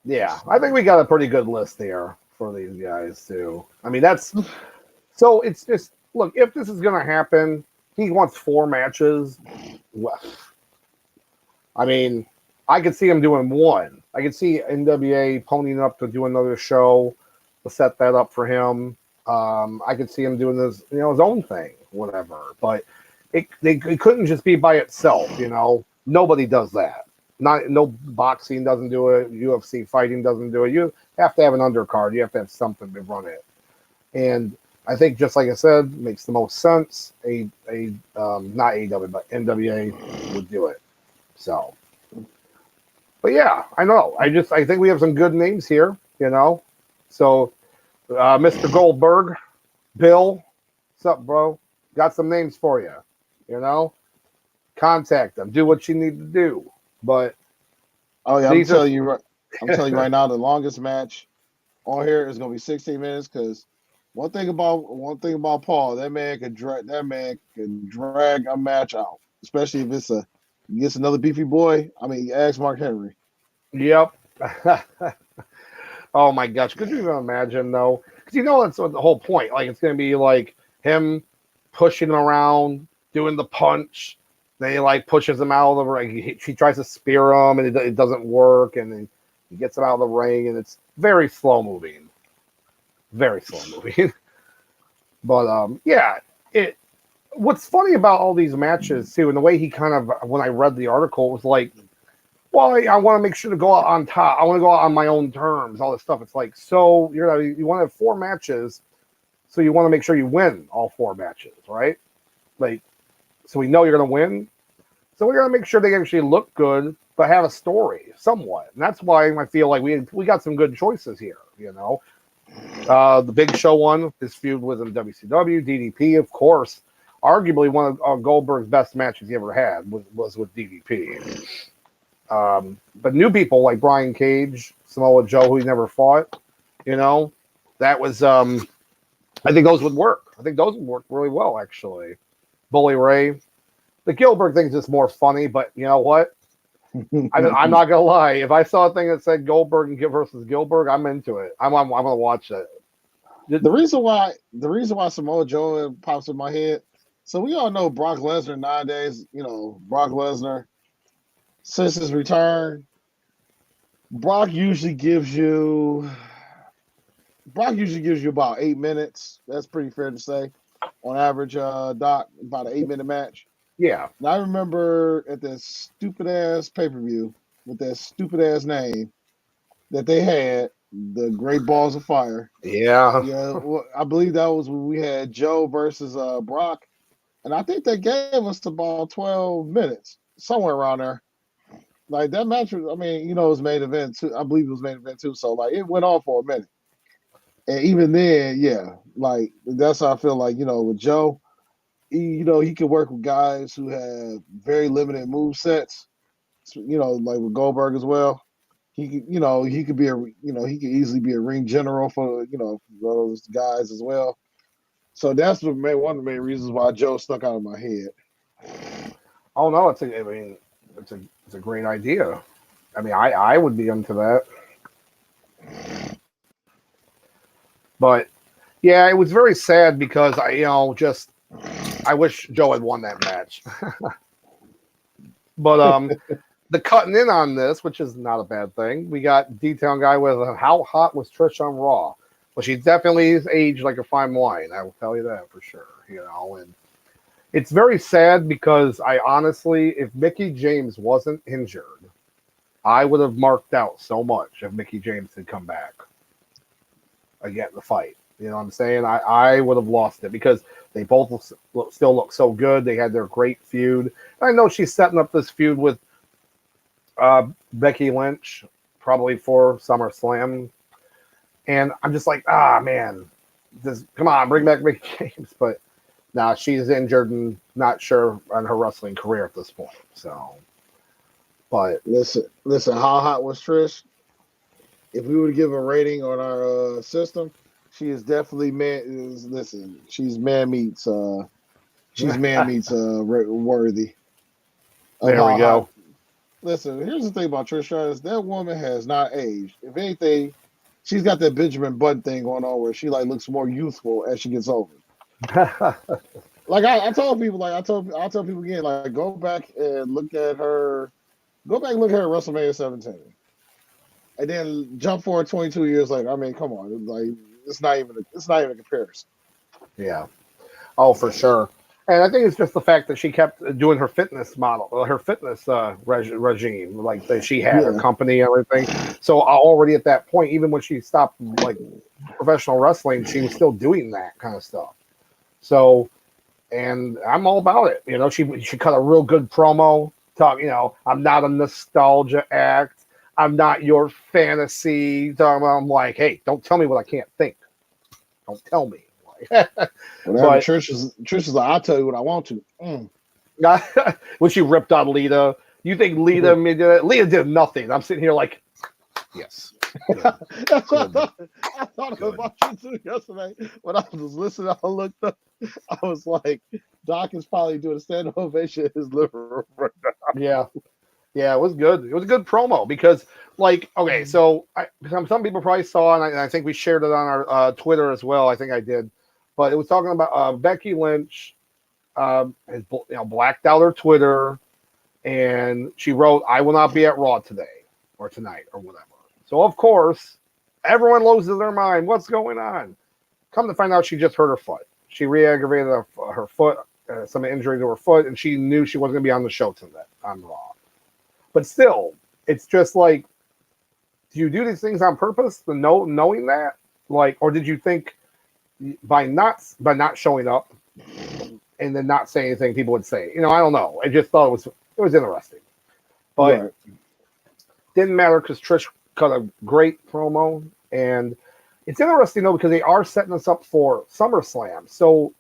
Yeah, I think we got a pretty good list there for these guys too. I mean, that's so. It's just, look, if this is going to happen, he wants 4 matches. Well, I mean, I could see him doing 1. I could see NWA ponying up to do another show to set that up for him. I could see him doing this, you know, his own thing, whatever. But it couldn't just be by itself, you know. Nobody does that. No boxing doesn't do it. UFC fighting doesn't do it. You have to have an undercard. You have to have something to run it. And I think, just like I said, makes the most sense. Not AEW, but NWA would do it. So, but yeah, I know. I think we have some good names here. You know, so Mr. Goldberg, Bill, what's up, bro? Got some names for you. You know, contact them. Do what you need to do. But oh yeah, I'm telling you right now, the longest match on here is gonna be 16 minutes. Because one thing about Paul, that man can drag a match out, especially if it's gets another beefy boy. I mean, ask Mark Henry. Yep. Oh my gosh, could you even imagine though? Because you know that's the whole point. Like, it's gonna be like him pushing him around, doing the punch. Then he like pushes him out of the ring. He tries to spear him, and it doesn't work. And then he gets him out of the ring, and it's very slow moving, very slow moving. But yeah, what's funny about all these matches too, and the way he kind of, when I read the article, was like, well, I want to make sure to go out on top. I want to go out on my own terms. All this stuff. It's like, so you want to have 4 matches, so you want to make sure you win all 4 matches, right? Like. So we know you're going to win. So we're going to make sure they actually look good, but have a story somewhat. And that's why I feel like we got some good choices here. You know, the Big Show won his feud with him WCW. DDP, of course, arguably one of Goldberg's best matches he ever had was with DDP. But new people like Brian Cage, Samoa Joe, who he never fought, you know, that was I think those would work. I think those would work really well, actually. Bully Ray. The Gilbert thing's just more funny, but you know what? I'm not gonna lie. If I saw a thing that said Goldberg and versus Gilbert, I'm into it. I'm gonna watch it. The reason why Samoa Joe pops in my head. So we all know Brock Lesnar nowadays. You know, Brock Lesnar since his return, Brock usually gives you about 8 minutes. That's pretty fair to say, on average. Doc, about an 8-minute match. Yeah. And I remember at that stupid ass pay-per-view with that stupid ass name that they had, the Great Balls of Fire. Yeah. Well, I believe that was when we had Joe versus Brock, and I think they gave us about 12 minutes, somewhere around there. Like that match was, I mean, you know, it was main event too. I believe it was main event too. So like it went on for a minute. And even then, yeah, like that's how I feel like, you know, with Joe, he can work with guys who have very limited move sets. You know, like with Goldberg as well. He could be he could easily be a ring general for those guys as well. So that's one of the main reasons why Joe stuck out of my head. Oh no, it's a great idea. I mean, I would be into that. But yeah, it was very sad because I wish Joe had won that match. But the cutting in on this, which is not a bad thing, we got Detail Guy with how hot was Trish on Raw? Well, she definitely is aged like a fine wine. I will tell you that for sure. And it's very sad because I honestly, if Mickie James wasn't injured, I would have marked out so much if Mickie James had come back again the fight. You know what I'm saying? I would have lost it because they both still look so good. They had their great feud. I know she's setting up this feud with Becky Lynch, probably for SummerSlam. And I'm just like, man, come on, bring back Mickie James. But now she's injured and not sure on her wrestling career at this point. So, but listen, how hot was Trish? If we were to give a rating on our system, she is definitely she's man meets worthy. There we go. Listen, here's the thing about Trish Stratus. That woman has not aged. If anything, she's got that Benjamin Button thing going on where she like looks more youthful as she gets older. Like I told people, I'll tell people again, like go back and look at her at WrestleMania 17. And then jump forward 22 years later. I mean, come on. Like it's not even a comparison. Yeah. Oh, for sure. And I think it's just the fact that she kept doing her fitness regime, like that she had her company and everything. So already at that point, even when she stopped like professional wrestling, she was still doing that kind of stuff. So, and I'm all about it. You know, she cut a real good promo. I'm not a nostalgia act. I'm not your fantasy. I'm like, hey, don't tell me what I can't think. Don't tell me. Whatever. Trish is like, I'll tell you what I want to. When she ripped on Lita, you think Lita did it? Lita did nothing. I'm sitting here like, yes. I thought about you too yesterday when I was listening. I looked up. I was like, Doc is probably doing a standing ovation in his living room right now. Yeah, it was good. It was a good promo because, like, okay, so some people probably saw, and I think we shared it on our Twitter as well. I think I did, but it was talking about Becky Lynch has blacked out her Twitter, and she wrote, "I will not be at Raw today or tonight or whatever." So of course, everyone loses their mind. What's going on? Come to find out, she just hurt her foot. She re-aggravated her foot, some injury to her foot, and she knew she wasn't going to be on the show tonight on Raw. But still, it's just like, do you do these things on purpose, knowing that? Like, or did you think by not showing up and then not saying anything, people would say? I don't know. I just thought it was interesting. But didn't matter because Trish cut a great promo. And it's interesting though because they are setting us up for SummerSlam. So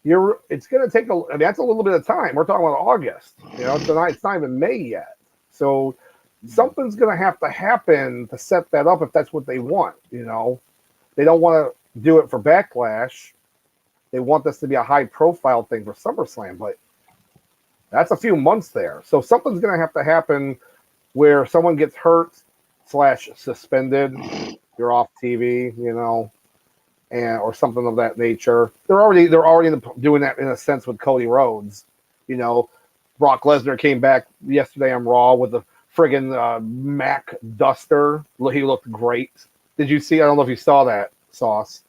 it's going to take I mean, that's a little bit of time. We're talking about August. It's not even May yet. So something's going to have to happen to set that up if that's what they want. They don't want to do it for Backlash. They want this to be a high-profile thing for SummerSlam, but that's a few months there. So something's going to have to happen where someone gets hurt / suspended. You're off TV, or something of that nature. They're already doing that in a sense with Cody Rhodes. Brock Lesnar came back yesterday on Raw with the friggin' Mac Duster. He looked great. Did you see? I don't know if you saw that, Sauce.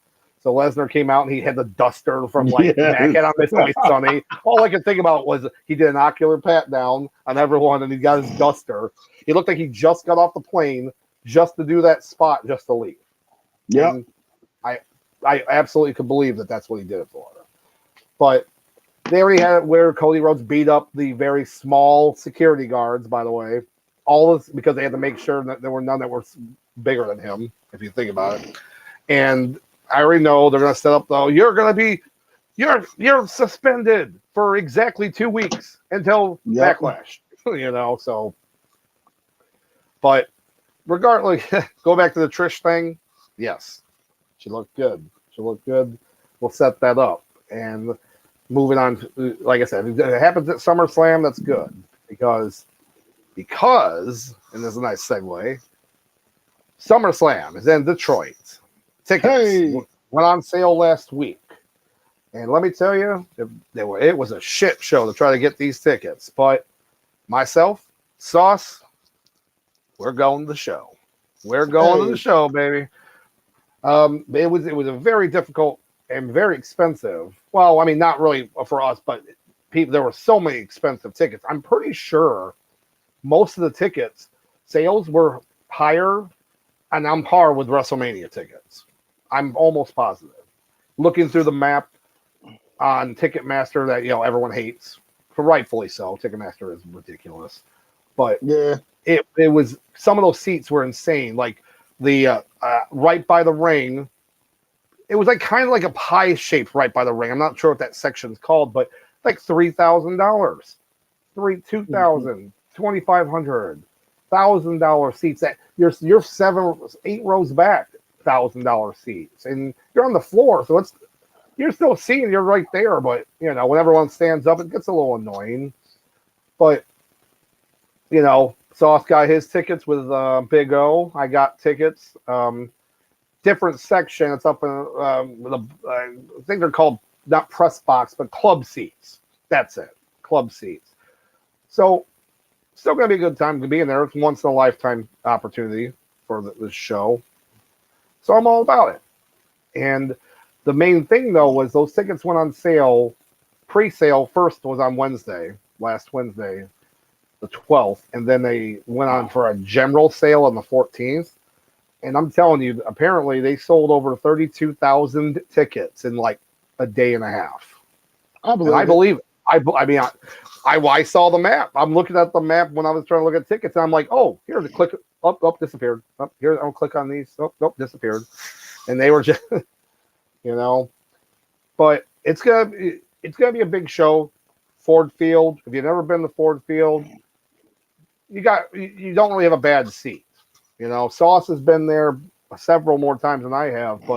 So Lesnar came out and he had the duster from Mac had on It's Always Sunny. All I could think about was he did an ocular pat down on everyone and he got his duster. He looked like he just got off the plane just to do that spot, just to leave. Yeah. I absolutely could believe that that's what he did it for. But they already had it where Cody Rhodes beat up the very small security guards, by the way. All this because they had to make sure that there were none that were bigger than him, if you think about it. And I already know they're going to set up, though, you're suspended for exactly 2 weeks until Backlash, so. But regardless, go back to the Trish thing. Yes, she looked good. We'll set that up. And moving on, like I said, if it happens at SummerSlam, that's good. Because, and there's a nice segue, SummerSlam is in Detroit. Tickets went on sale last week. And let me tell you, it was a shit show to try to get these tickets. But myself, Sauce, we're going to the show. We're going to the show, baby. It was a very difficult and very expensive. Well, I mean, not really for us, but there were so many expensive tickets. I'm pretty sure most of the tickets sales were higher and on par with WrestleMania tickets. I'm almost positive. Looking through the map on Ticketmaster that everyone hates, rightfully so. Ticketmaster is ridiculous, but it was some of those seats were insane. Like the right by the ring, it was like kind of like a pie shaped right by the ring. I'm not sure what that section's called, but like $3,000, $2,000, $2,500, $1,000 seats. That you're 7-8 rows back. $1,000 seats, and you're on the floor, so you're still seeing you're right there. But when everyone stands up, it gets a little annoying. But Sauce got his tickets with Big O. I got tickets. Different section. It's up in I think they're called not press box, but club seats. That's it, club seats. So still gonna be a good time to be in there. It's once in a lifetime opportunity for this show. So I'm all about it. And the main thing, though, was those tickets went on sale. Pre-sale first was on last Wednesday, the 12th. And then they went on for a general sale on the 14th. And I'm telling you, apparently they sold over 32,000 tickets in like a day and a half. I believe it. I saw the map. I'm looking at the map when I was trying to look at tickets. And I'm like, oh, here's a click. Up, disappeared. Up here, I'll click on these. Nope, disappeared. And they were just, But it's gonna be a big show. Ford Field. If you've never been to Ford Field, you don't really have a bad seat. Sauce has been there several more times than I have,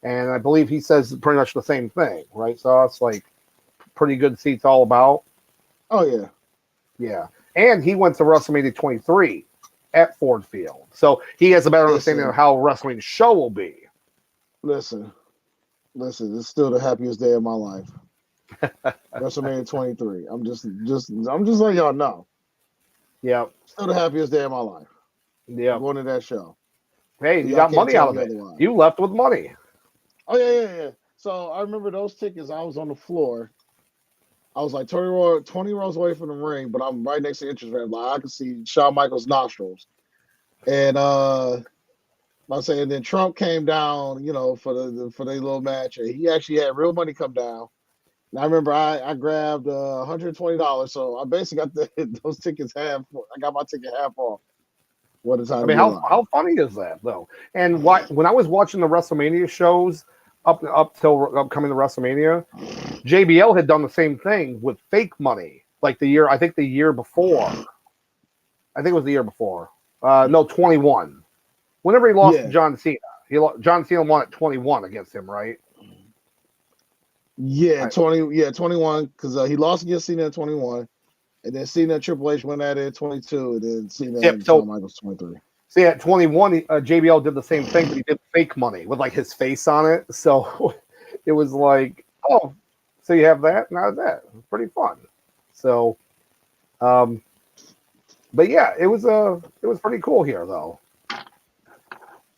and I believe he says pretty much the same thing, right, Sauce? Like pretty good seats all about. Oh yeah, yeah. And he went to WrestleMania 23. At Ford Field. So he has a better understanding of how a wrestling show will be. Listen, it's still the happiest day of my life. WrestleMania 23. I'm just letting y'all know. Yeah. Still the happiest day of my life. Yeah. Going to that show. Hey, you got money out of it. Otherwise. You left with money. Oh yeah. So I remember those tickets. I was on the floor. I was like 20 rows away from the ring, but I'm right next to the entrance ramp. Like I could see Shawn Michaels' nostrils. And and then Trump came down, for their little match. And he actually had real money come down. And I remember I grabbed $120, so I basically got those tickets half. I got my ticket half off. What a time I to mean, be alive. how funny is that though? And when I was watching the WrestleMania shows up till upcoming to WrestleMania, JBL had done the same thing with fake money, like the year before. I think it was the year before. No, 21. Whenever he lost to Yeah, John Cena, John Cena won at 21 against him, right? yeah, I, 21, because he lost against Cena at 21, and then Cena and Triple H went at it at 22, and then Cena yep. and So Shawn Michaels 23. see, at 21, JBL did the same thing, but he did fake money with like his face on it. So it was like, oh, so you have that, now that. It was pretty fun. So, um, but yeah, it was pretty cool here though.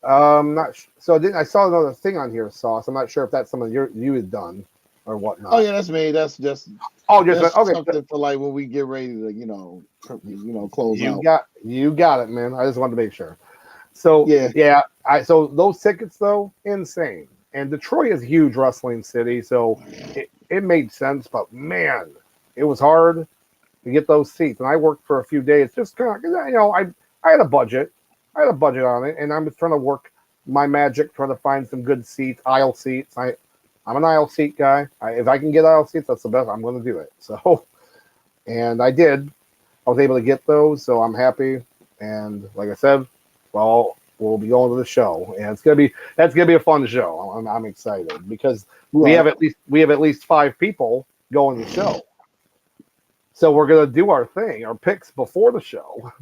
Not so I saw another thing on here, Sauce. I'm not sure if that's something you had done or Oh whatnot. yeah, that's me. Oh, just That's okay. something for like when we get ready to, close out. You got it, man. I just wanted to make sure. So Yeah, yeah, so those tickets though, insane. And Detroit is a huge wrestling city, so it made sense. But man, it was hard to get those seats. And I worked for a few days, just kind of, I had a budget. I had a budget on it, and I was trying to work my magic, trying to find some good seats, aisle seats. I'm an aisle seat guy. If I can get aisle seats, that's the best. I'm going to do it. So, and I did. I was able to get those, so I'm happy. And like I said, well, we'll be going to the show, and that's gonna be a fun show. I'm excited because we have at least 5 people going to the show. So we're gonna do our thing, our picks before the show.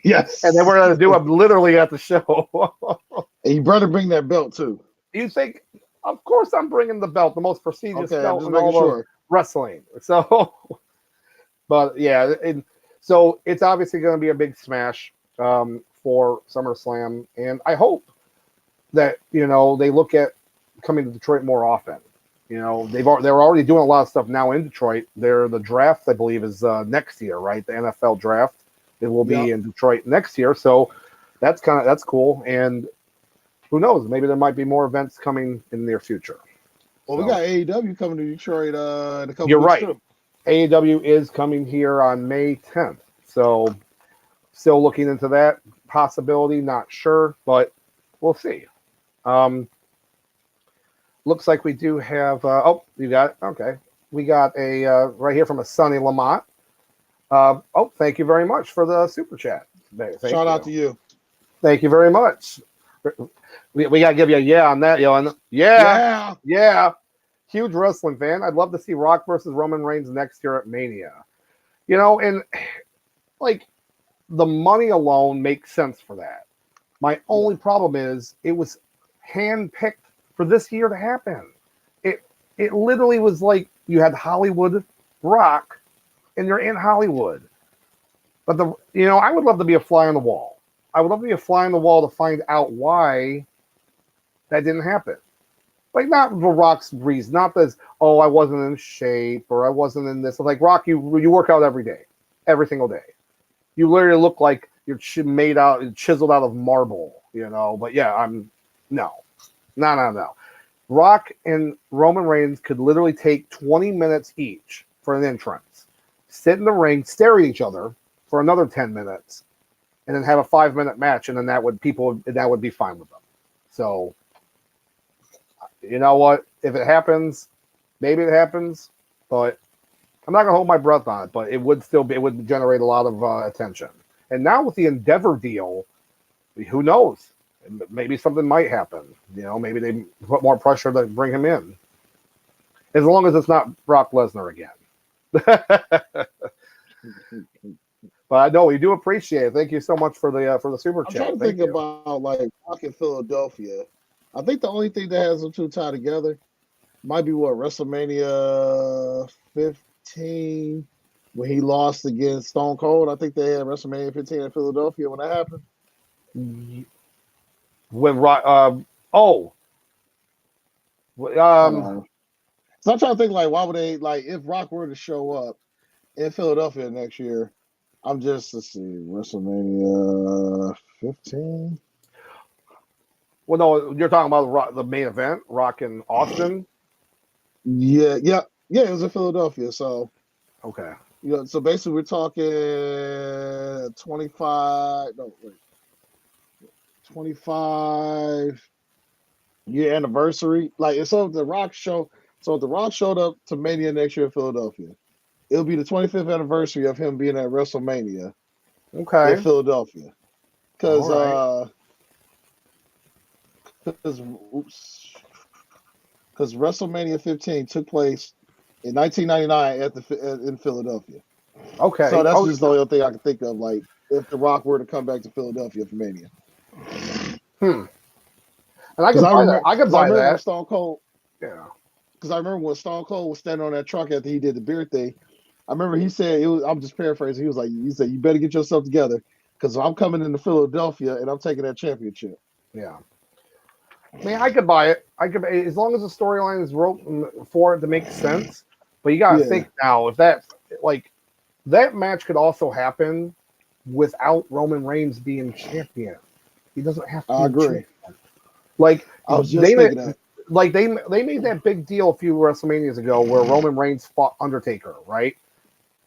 yes, And then we're gonna do them literally at the show. and you better bring that belt too. You think? Of course, I'm bringing the belt, the most prestigious Okay, I'm belt just in making all of sure. wrestling. So, but yeah, so it's obviously going to be a big smash for SummerSlam, and I hope that they look at coming to Detroit more often. They're already doing a lot of stuff now in Detroit. The draft, I believe, is next year, right? The NFL draft. It will be in Detroit next year, so that's cool. And who knows? Maybe there might be more events coming in the near future. Well, we got AEW coming to Detroit in a couple You're weeks right. too. AEW is coming here on May 10th, so still looking into that possibility. Not sure, but we'll see. Looks like we do have. You got it. Okay. We got a right here from a Sonny Lamont. Thank you very much for the super chat. Shout out to you. Thank you very much. We got to give you a yeah on that, Yohan. Yeah. Huge wrestling fan. I'd love to see Rock versus Roman Reigns next year at Mania. And like the money alone makes sense for that. My only problem is it was handpicked for this year to happen. It literally was like you had Hollywood Rock, and you're in Hollywood. But I would love to be a fly on the wall. I would love to be a fly on the wall to find out why that didn't happen. Like, not the Rock's reason, not this, I wasn't in shape or I wasn't in this. Like, Rock, you work out every day, every single day. You literally look like you're chiseled out of marble, But yeah, no. Rock and Roman Reigns could literally take 20 minutes each for an entrance, sit in the ring, stare at each other for another 10 minutes, and then have a 5-minute match, and then that would be fine with them. So, you know what? If it happens, maybe it happens, but I'm not gonna hold my breath on it. But it would generate a lot of attention. And now with the Endeavor deal, who knows? Maybe something might happen. Maybe they put more pressure to bring him in. As long as it's not Brock Lesnar again. But no, we do appreciate it. Thank you so much for the super chat. I'm trying to think about like Rock in Philadelphia. I think the only thing that has them two tied together might be WrestleMania 15 when he lost against Stone Cold. I think they had WrestleMania 15 in Philadelphia when that happened. When Rock, So I'm trying to think like why would they if Rock were to show up in Philadelphia next year? Let's see, WrestleMania 15. Well, no, you're talking about the main event, Rock and Austin. Yeah. It was in Philadelphia. So okay. So basically we're talking 25. No, wait. 25-year anniversary. Like, so if The Rock showed up to Mania next year in Philadelphia, it'll be the 25th anniversary of him being at WrestleMania in Okay. Philadelphia. Because All right. Because WrestleMania 15 took place in 1999 in Philadelphia. So Okay. that's Oh, just the only thing I can think of. Like, if The Rock were to come back to Philadelphia for Mania, hmm. And I because could I buy that. remember, I could because I buy remember when that. Stone Cold, Yeah. because I remember when Stone Cold was standing on that truck after he did the beer thing. I remember he said it was. I'm just paraphrasing. He said, "You better get yourself together, because I'm coming into Philadelphia and I'm taking that championship." Yeah. I mean, I could buy it. I could, as long as the storyline is wrote for it to make sense. But you got to Yeah, think now, if that, like, that match could also happen without Roman Reigns being champion. He doesn't have to I be the agree. champion. Like I was they just thinking that. like they made that big deal a few WrestleManias ago where Roman Reigns fought Undertaker, right?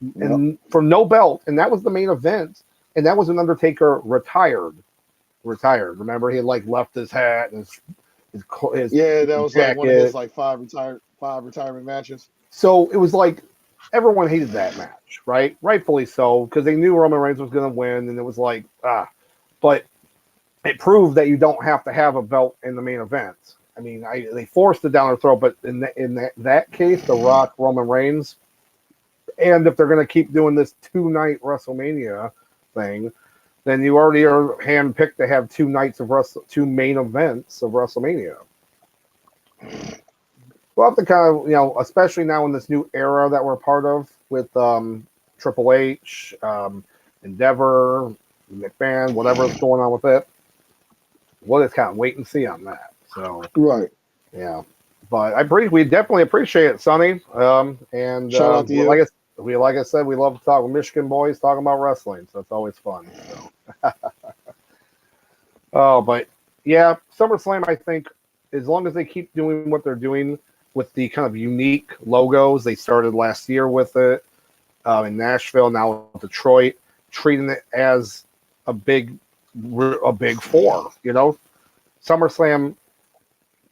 Yep, And for no belt, and that was the main event, and that was when Undertaker retired. Retired. Remember, he had like left his hat and yeah, that his was like one of his jacket. like five retirement matches. So it was like everyone hated that match, right? Rightfully so, because they knew Roman Reigns was going to win, and it was like but it proved that you don't have to have a belt in the main event. I mean, they forced it down their throat, but in that case, The Rock, Roman Reigns, and if they're going to keep doing this 2-night WrestleMania thing, then you already are handpicked to have 2 nights of two main events of WrestleMania. We'll have to kind of, especially now in this new era that we're part of with Triple H, Endeavor, McMahon, whatever's going on with it. We'll just kind of wait and see on that. So, Right. yeah. But we definitely appreciate it, Sonny. And Shout out to you. like I said, we love to talk with Michigan boys talking about wrestling, so it's always fun. So. Oh, but yeah, SummerSlam, I think, as long as they keep doing what they're doing with the kind of unique logos, they started last year with it in Nashville, now Detroit, treating it as a big four. SummerSlam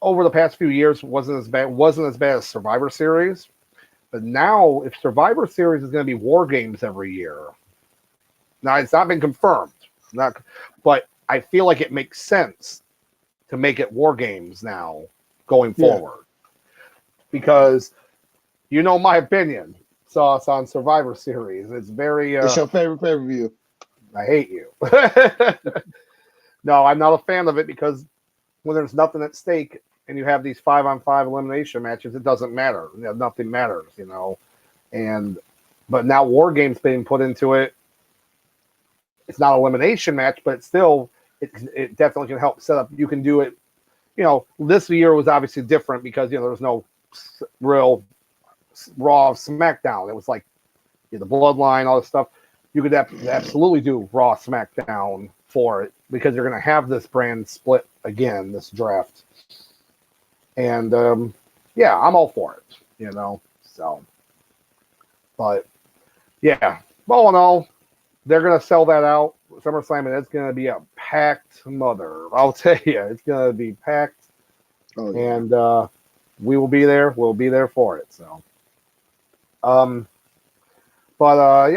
over the past few years wasn't as bad as Survivor Series, but now if Survivor Series is going to be War Games every year, now it's not been confirmed, but I feel like it makes sense to make it War Games now going forward. Because my opinion. Saw us on Survivor Series. It's very It's your favorite pay-per-view. I hate you. No, I'm not a fan of it because when there's nothing at stake and you have these 5-on-5 elimination matches, it doesn't matter. Nothing matters, but now War Games being put into it. It's not an elimination match, but it's still it definitely can help set up. You can do it. This year was obviously different because there was no real Raw SmackDown. It was like the Bloodline, all this stuff. You could absolutely do Raw SmackDown for it because you're going to have this brand split again, this draft. And yeah, I'm all for it. So, but yeah, all in all, they're going to sell that out. SummerSlam, and it's going to be a packed mother. I'll tell you, it's going to be packed. Oh, yeah. And we will be there. We'll be there for it. So, yeah,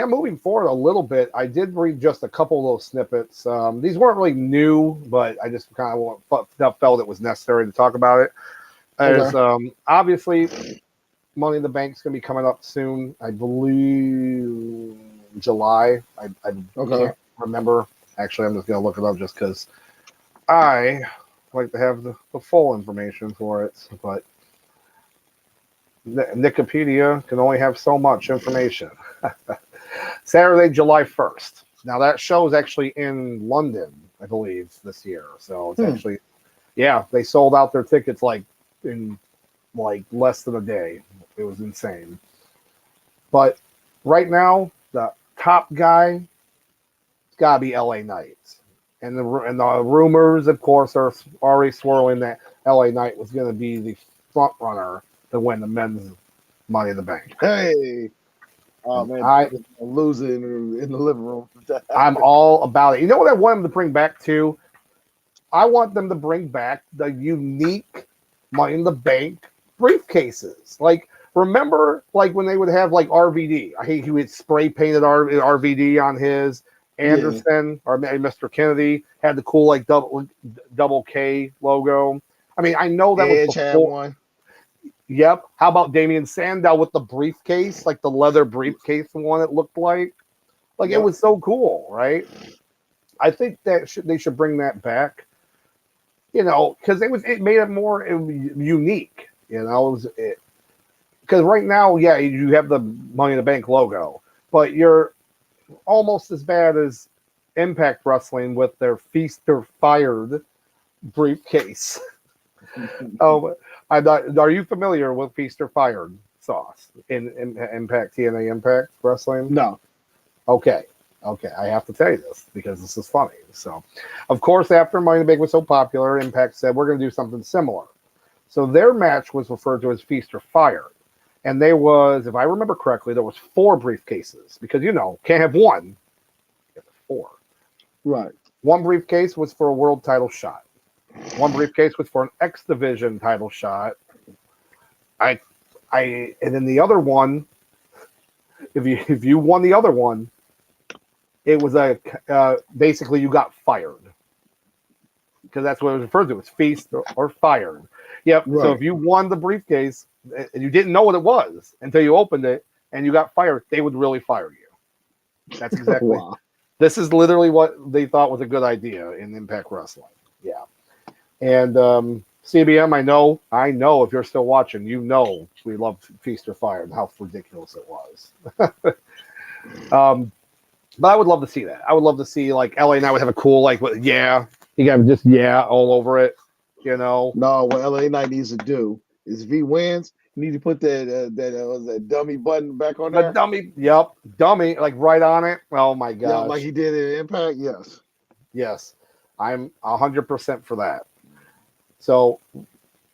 moving forward a little bit, I did read just a couple of little snippets. These weren't really new, but I just kind of felt it was necessary to talk about it. As obviously, Money in the Bank is going to be coming up soon. I believe July. I can't remember. Actually, I'm just going to look it up just because I like to have the full information for it. But Wikipedia can only have so much information. Saturday, July 1st. Now, that show is actually in London, I believe, this year. So it's actually, yeah, they sold out their tickets in less than a day. It was insane. But right now, the top guy, it's got to be LA Knight. And the rumors, of course, are already swirling that LA Knight was going to be the front runner to win the men's Money in the Bank. Hey. Oh, man, I'm losing in the living room. I'm all about it. You know what I wanted to bring back, too? I want them to bring back the unique Money in the Bank briefcases. Like, remember, like when they would have like RVD? I hate he would spray painted RVD on his. Anderson or Mr. Kennedy had the cool like double K logo. I mean, I know that Edge was had before. one. Yep. How about Damian Sandow with the briefcase, like the leather briefcase one? It looked like it was so cool, right? I think that they should bring that back. You know, because it made it more unique. You know, because right now, yeah, you have the Money in the Bank logo, but you're almost as bad as Impact Wrestling with their Feast or Fired briefcase. Oh, are you familiar with Feast or Fired sauce in Impact TNA Impact Wrestling? No. Okay. I have to tell you this because this is funny. So, of course, after Money in the Bank was so popular, Impact said we're going to do something similar. So their match was referred to as Feast or Fired. And there was, if I remember correctly, there was 4 briefcases because, you know, can't have one. You have 4. Right. One briefcase was for a world title shot. One briefcase was for an X Division title shot. And then the other one, if you won the other one, it was basically you got fired because that's what it was referred to. It's feast or fired. Yep. Right. So if you won the briefcase and you didn't know what it was until you opened it and you got fired, they would really fire you. That's exactly. Wow. This is literally what they thought was a good idea in Impact Wrestling. Yeah. And CBM, I know if you're still watching, you know we love Feast or Fired and how ridiculous it was. But I would love to see that. I would love to see like LA Knight would have a cool you got just all over it, you know. No, what LA Knight needs to do is if he wins, you need to put that dummy button back on there. Dummy, like right on it. Oh my gosh. Yeah, like he did in Impact. Yes, I'm 100% for that. So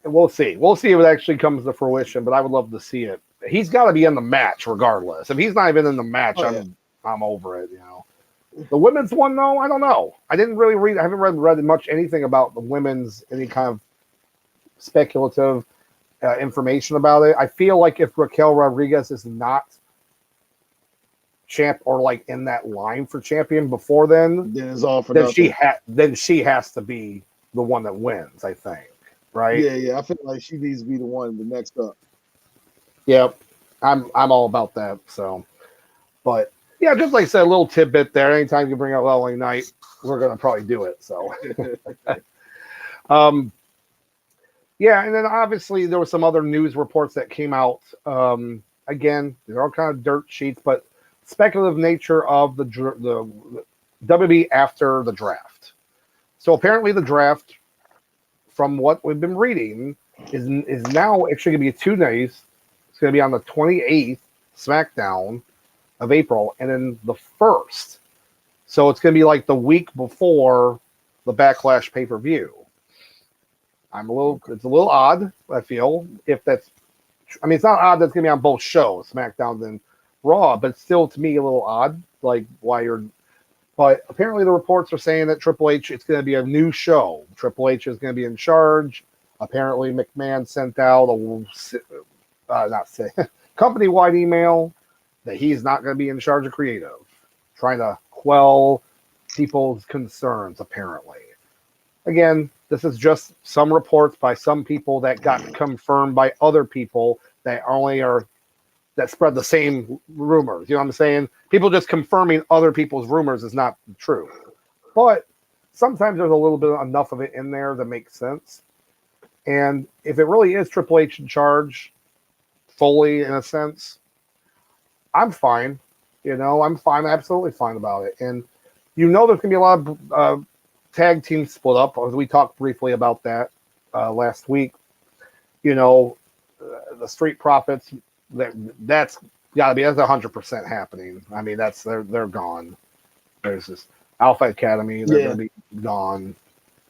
we'll see. We'll see if it actually comes to fruition. But I would love to see it. He's got to be in the match regardless. If he's not even in the match, I'm over it, you know. The women's one, though, I don't know. I didn't really read. I haven't read much anything about the women's, any kind of speculative information about it. I feel like if Raquel Rodriguez is not champ or like in that line for champion before then it's all for then she has to be the one that wins. I think, right? Yeah. I feel like she needs to be the one the next up. Yep, I'm all about that. So, but. Yeah, just like I said, a little tidbit there. Anytime you bring up LA Knight, we're going to probably do it. So, yeah, and then obviously there were some other news reports that came out. Again, they're all kind of dirt sheets, but speculative nature of the WB after the draft. So apparently the draft, from what we've been reading, is now actually going to be 2 days. It's going to be on the 28th, SmackDown of April, and then the 1st. So it's going to be like the week before the Backlash pay-per-view. It's a little odd, I feel, if that's, I mean, it's not odd that's going to be on both shows, SmackDown and Raw, but it's still, to me, a little odd, like but apparently the reports are saying that Triple H, it's going to be a new show. Triple H is going to be in charge. Apparently McMahon sent out a company-wide email that he's not going to be in charge of creative, trying to quell people's concerns, apparently. Again, this is just some reports by some people that got confirmed by other people that spread the same rumors. You know what I'm saying? People just confirming other people's rumors is not true. But sometimes there's a little bit enough of it in there that makes sense. And if it really is Triple H in charge, fully in a sense, I'm fine. You know, I'm fine, absolutely fine about it. And you know there's going to be a lot of tag teams split up. We talked briefly about that last week. You know, the Street Profits, that's got to be, that's 100% happening. I mean, they're gone. There's this Alpha Academy, they're going to be gone.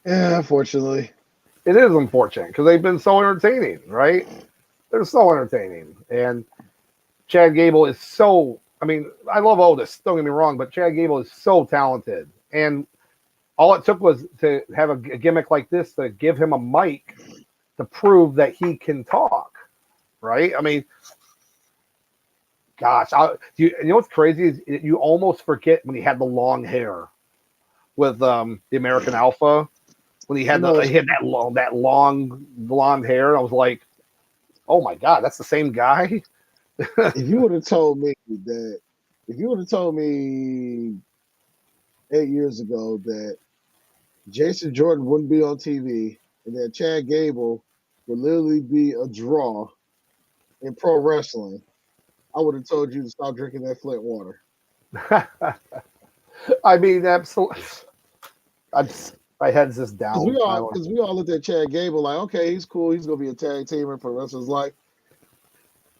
Yeah, unfortunately. It is unfortunate because they've been so entertaining, right? They're so entertaining. And Chad Gable is so, I mean, I love Otis, don't get me wrong, but Chad Gable is so talented. And all it took was to have a gimmick like this to give him a mic to prove that he can talk, right? I mean, gosh, you know what's crazy is you almost forget when he had the long hair with the American Alpha, when he had that long blonde hair. I was like, oh my god, that's the same guy. If you would have told me that, if you would have told me 8 years ago that Jason Jordan wouldn't be on TV and that Chad Gable would literally be a draw in pro wrestling, I would have told you to stop drinking that Flint water. I mean, absolutely. My head's just down. Because we all looked at Chad Gable like, okay, he's cool. He's going to be a tag teamer for the rest of his life.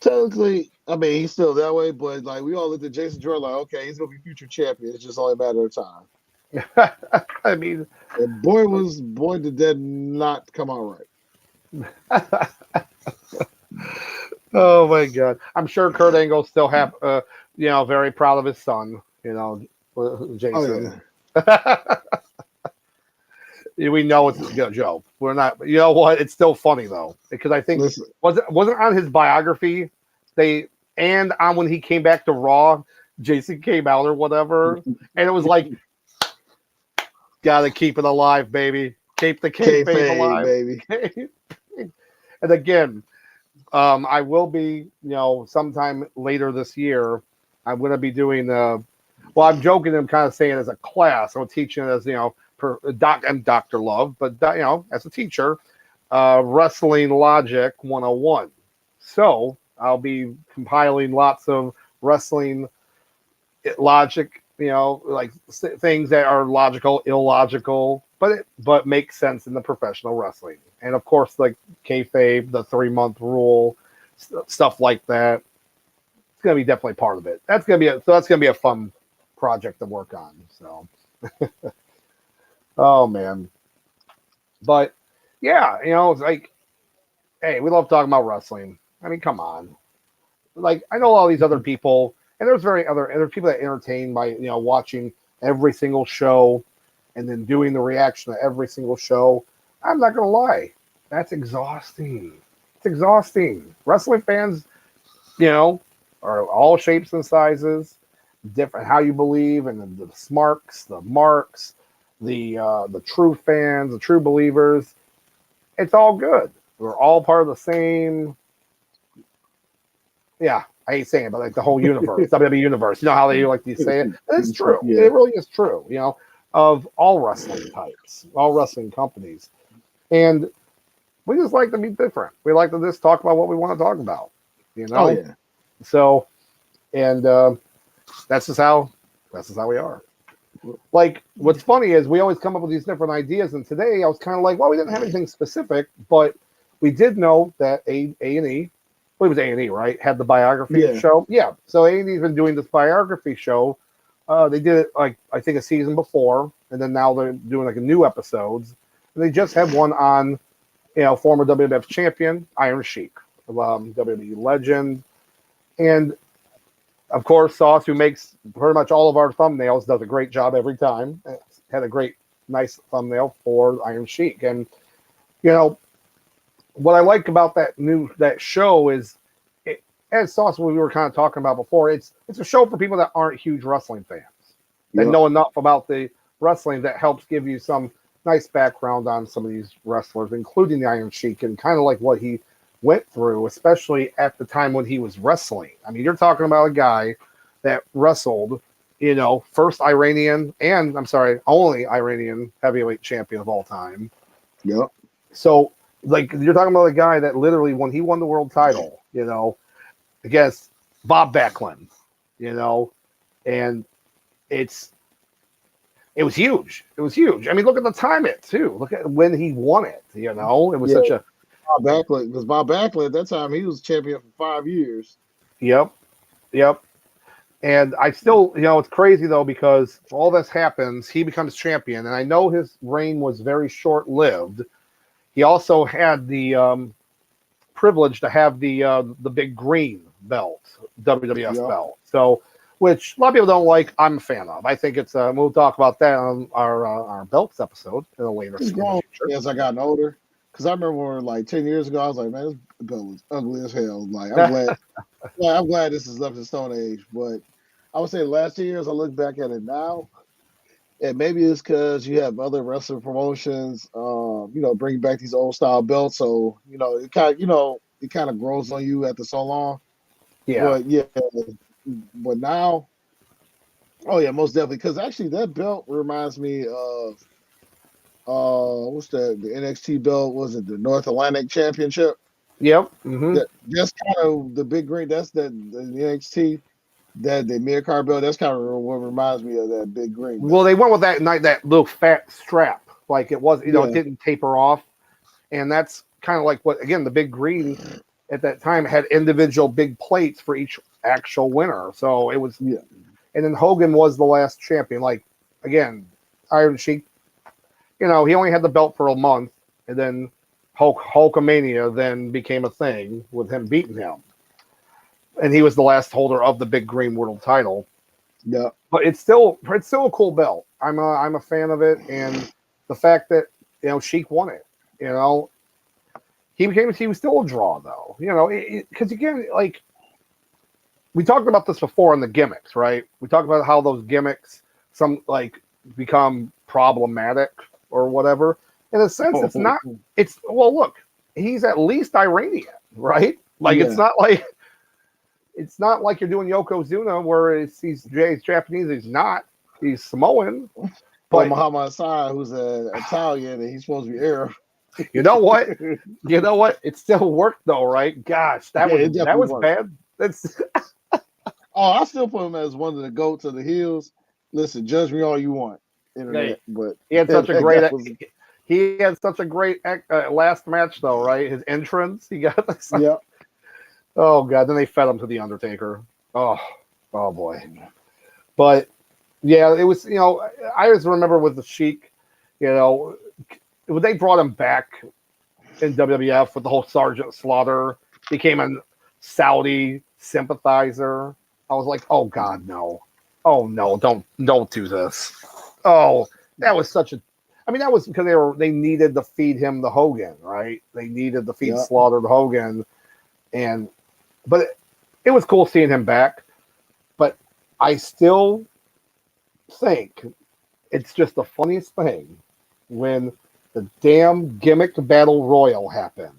Technically, I mean, he's still that way, but like we all looked at Jason Jordan like, okay, he's going to be future champion. It's just only a matter of time. I mean, and boy, did that not come out right. Oh my god! I'm sure Kurt Angle still have, very proud of his son. Jason. Oh, yeah. We know it's a joke. We're not. You know what? It's still funny though, because I think wasn't on his biography. And on when he came back to Raw, Jason came out or whatever, and it was like, gotta keep it alive, baby. Keep the kayfabe alive, baby. And again, I will be, sometime later this year, I'm going to be doing I'm joking. I'm kind of saying as a class. I'm teaching it as, I'm Dr. Love, but, as a teacher, Wrestling Logic 101. So I'll be compiling lots of wrestling logic, like things that are logical, illogical, but make sense in the professional wrestling. And of course, like kayfabe, the 3-month rule, stuff like that. It's gonna be definitely part of it. That's gonna be a fun project to work on. So, oh man, but yeah, it's like, hey, we love talking about wrestling. I mean, come on. Like, I know all these other people, and there's people that entertain by watching every single show, and then doing the reaction to every single show. I'm not gonna lie, that's exhausting. It's exhausting. Wrestling fans, are all shapes and sizes, different how you believe, and the smarks, the marks, the true fans, the true believers. It's all good. We're all part of the same. Yeah, I hate saying it, but like the whole universe, WWE universe. You know how they like to say it? It's true. Yeah. It really is true. Of all wrestling types, all wrestling companies. And we just like to be different. We like to just talk about what we want to talk about, Oh, yeah. So, and that's just how we are. Like, what's funny is we always come up with these different ideas. And today I was kind of like, well, we didn't have anything specific, but we did know that A&E, well, it was A&E, right? Had the biography show. Yeah. So A&E's been doing this biography show. They did it like, I think, a season before, and then now they're doing like a new episodes. And they just had one on, former WWF champion Iron Sheik, WWE legend, and of course Sauce, who makes pretty much all of our thumbnails, does a great job every time. Had a great, nice thumbnail for Iron Sheik, and what I like about that show is, as Sauce, we were kind of talking about before, it's a show for people that aren't huge wrestling fans, that know enough about the wrestling that helps give you some nice background on some of these wrestlers, including the Iron Sheik, and kind of like what he went through, especially at the time when he was wrestling. I mean, you're talking about a guy that wrestled, first Iranian, and only Iranian heavyweight champion of all time. Yep. So, like, you're talking about a guy that literally, when he won the world title, against Bob Backlund, and it was huge. It was huge. I mean, look at the time too. Look at when he won it. It was such a Bob Backlund, because Bob Backlund at that time he was champion for 5 years. Yep. And I still, it's crazy though, because all this happens, he becomes champion, and I know his reign was very short-lived. He also had the privilege to have the big green belt, WWF belt. So which a lot of people don't like. I'm a fan of. I think it's. We'll talk about that on our belts episode in a later It's grown as I gotten older. Because I remember like 10 years ago, I was like, man, this belt was ugly as hell. Like, I'm glad this is left in Stone Age. But I would say the last 2 years, I look back at it now, and maybe it's because you have other wrestling promotions, bring back these old style belts. So it kind of grows on you after so long. Yeah. But now, oh yeah, most definitely. Because actually, that belt reminds me of what's the NXT belt? Was it the North Atlantic Championship? Yep. Mm-hmm. That's kind of the big green. That's the NXT. That the mid card belt, that's kind of what reminds me of that big green belt. Well, they went with that little fat strap, like it was, it didn't taper off, and that's kind of like what, again, the big green at that time had individual big plates for each actual winner. So it was, and then Hogan was the last champion. Like, again, Iron Sheik, he only had the belt for a month, and then Hulkamania then became a thing with him beating him. And he was the last holder of the big green world title. Yeah, but it's still a cool belt. I'm a fan of it, and the fact that Sheik won it. He was still a draw though. Because again, like we talked about this before on the gimmicks, right? We talked about how those gimmicks become problematic or whatever. In a sense, it's not. Look, he's at least Iranian, right? Like it's not like you're doing Yokozuna where he's Japanese. He's not. He's Samoan. But Muhammad Hassan, who's an Italian, and he's supposed to be Arab. You know what? It still worked though, right? Gosh, that was bad. That's. I still put him as one of the goats of the heels. Listen, judge me all you want, internet. But he had such a great. He had such a great last match though, right? His entrance, he got. Yep. Oh god! Then they fed him to the Undertaker. Oh boy! But yeah, it was. I just remember with the Sheik. When they brought him back in WWF with the whole Sergeant Slaughter, became a Saudi sympathizer. I was like, oh god, no! Oh no! Don't do this! Oh, that was such a. I mean, that was because they needed to feed him the Hogan, right? They needed to feed Slaughter the Hogan, but it was cool seeing him back. But I still think it's just the funniest thing when the damn gimmick battle royal happened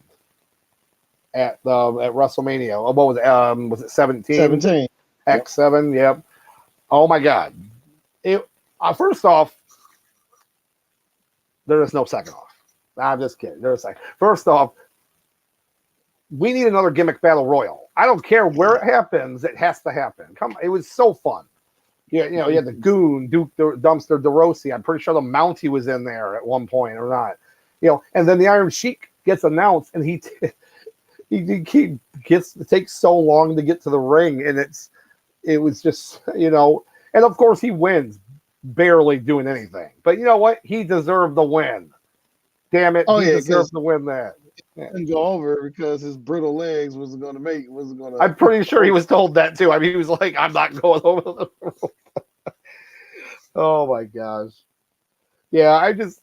at WrestleMania. What was it? Was it 17? 17. X7. Yep. Oh my god! First off, there is no second off. I'm just kidding. There's a second. First off, we need another gimmick battle royal. I don't care where it happens; it has to happen. It was so fun. You had the Goon, Duke the Dumpster DeRossi. I'm pretty sure the Mountie was in there at one point or not. And then the Iron Sheik gets announced, and he takes so long to get to the ring, and it was just and of course he wins, barely doing anything. But you know what? He deserved the win. Damn it! He deserved to win that. Didn't go over because his brittle legs wasn't going to. I'm pretty sure he was told that too. I mean, he was like, "I'm not going over the rope." Oh my gosh! Yeah, I don't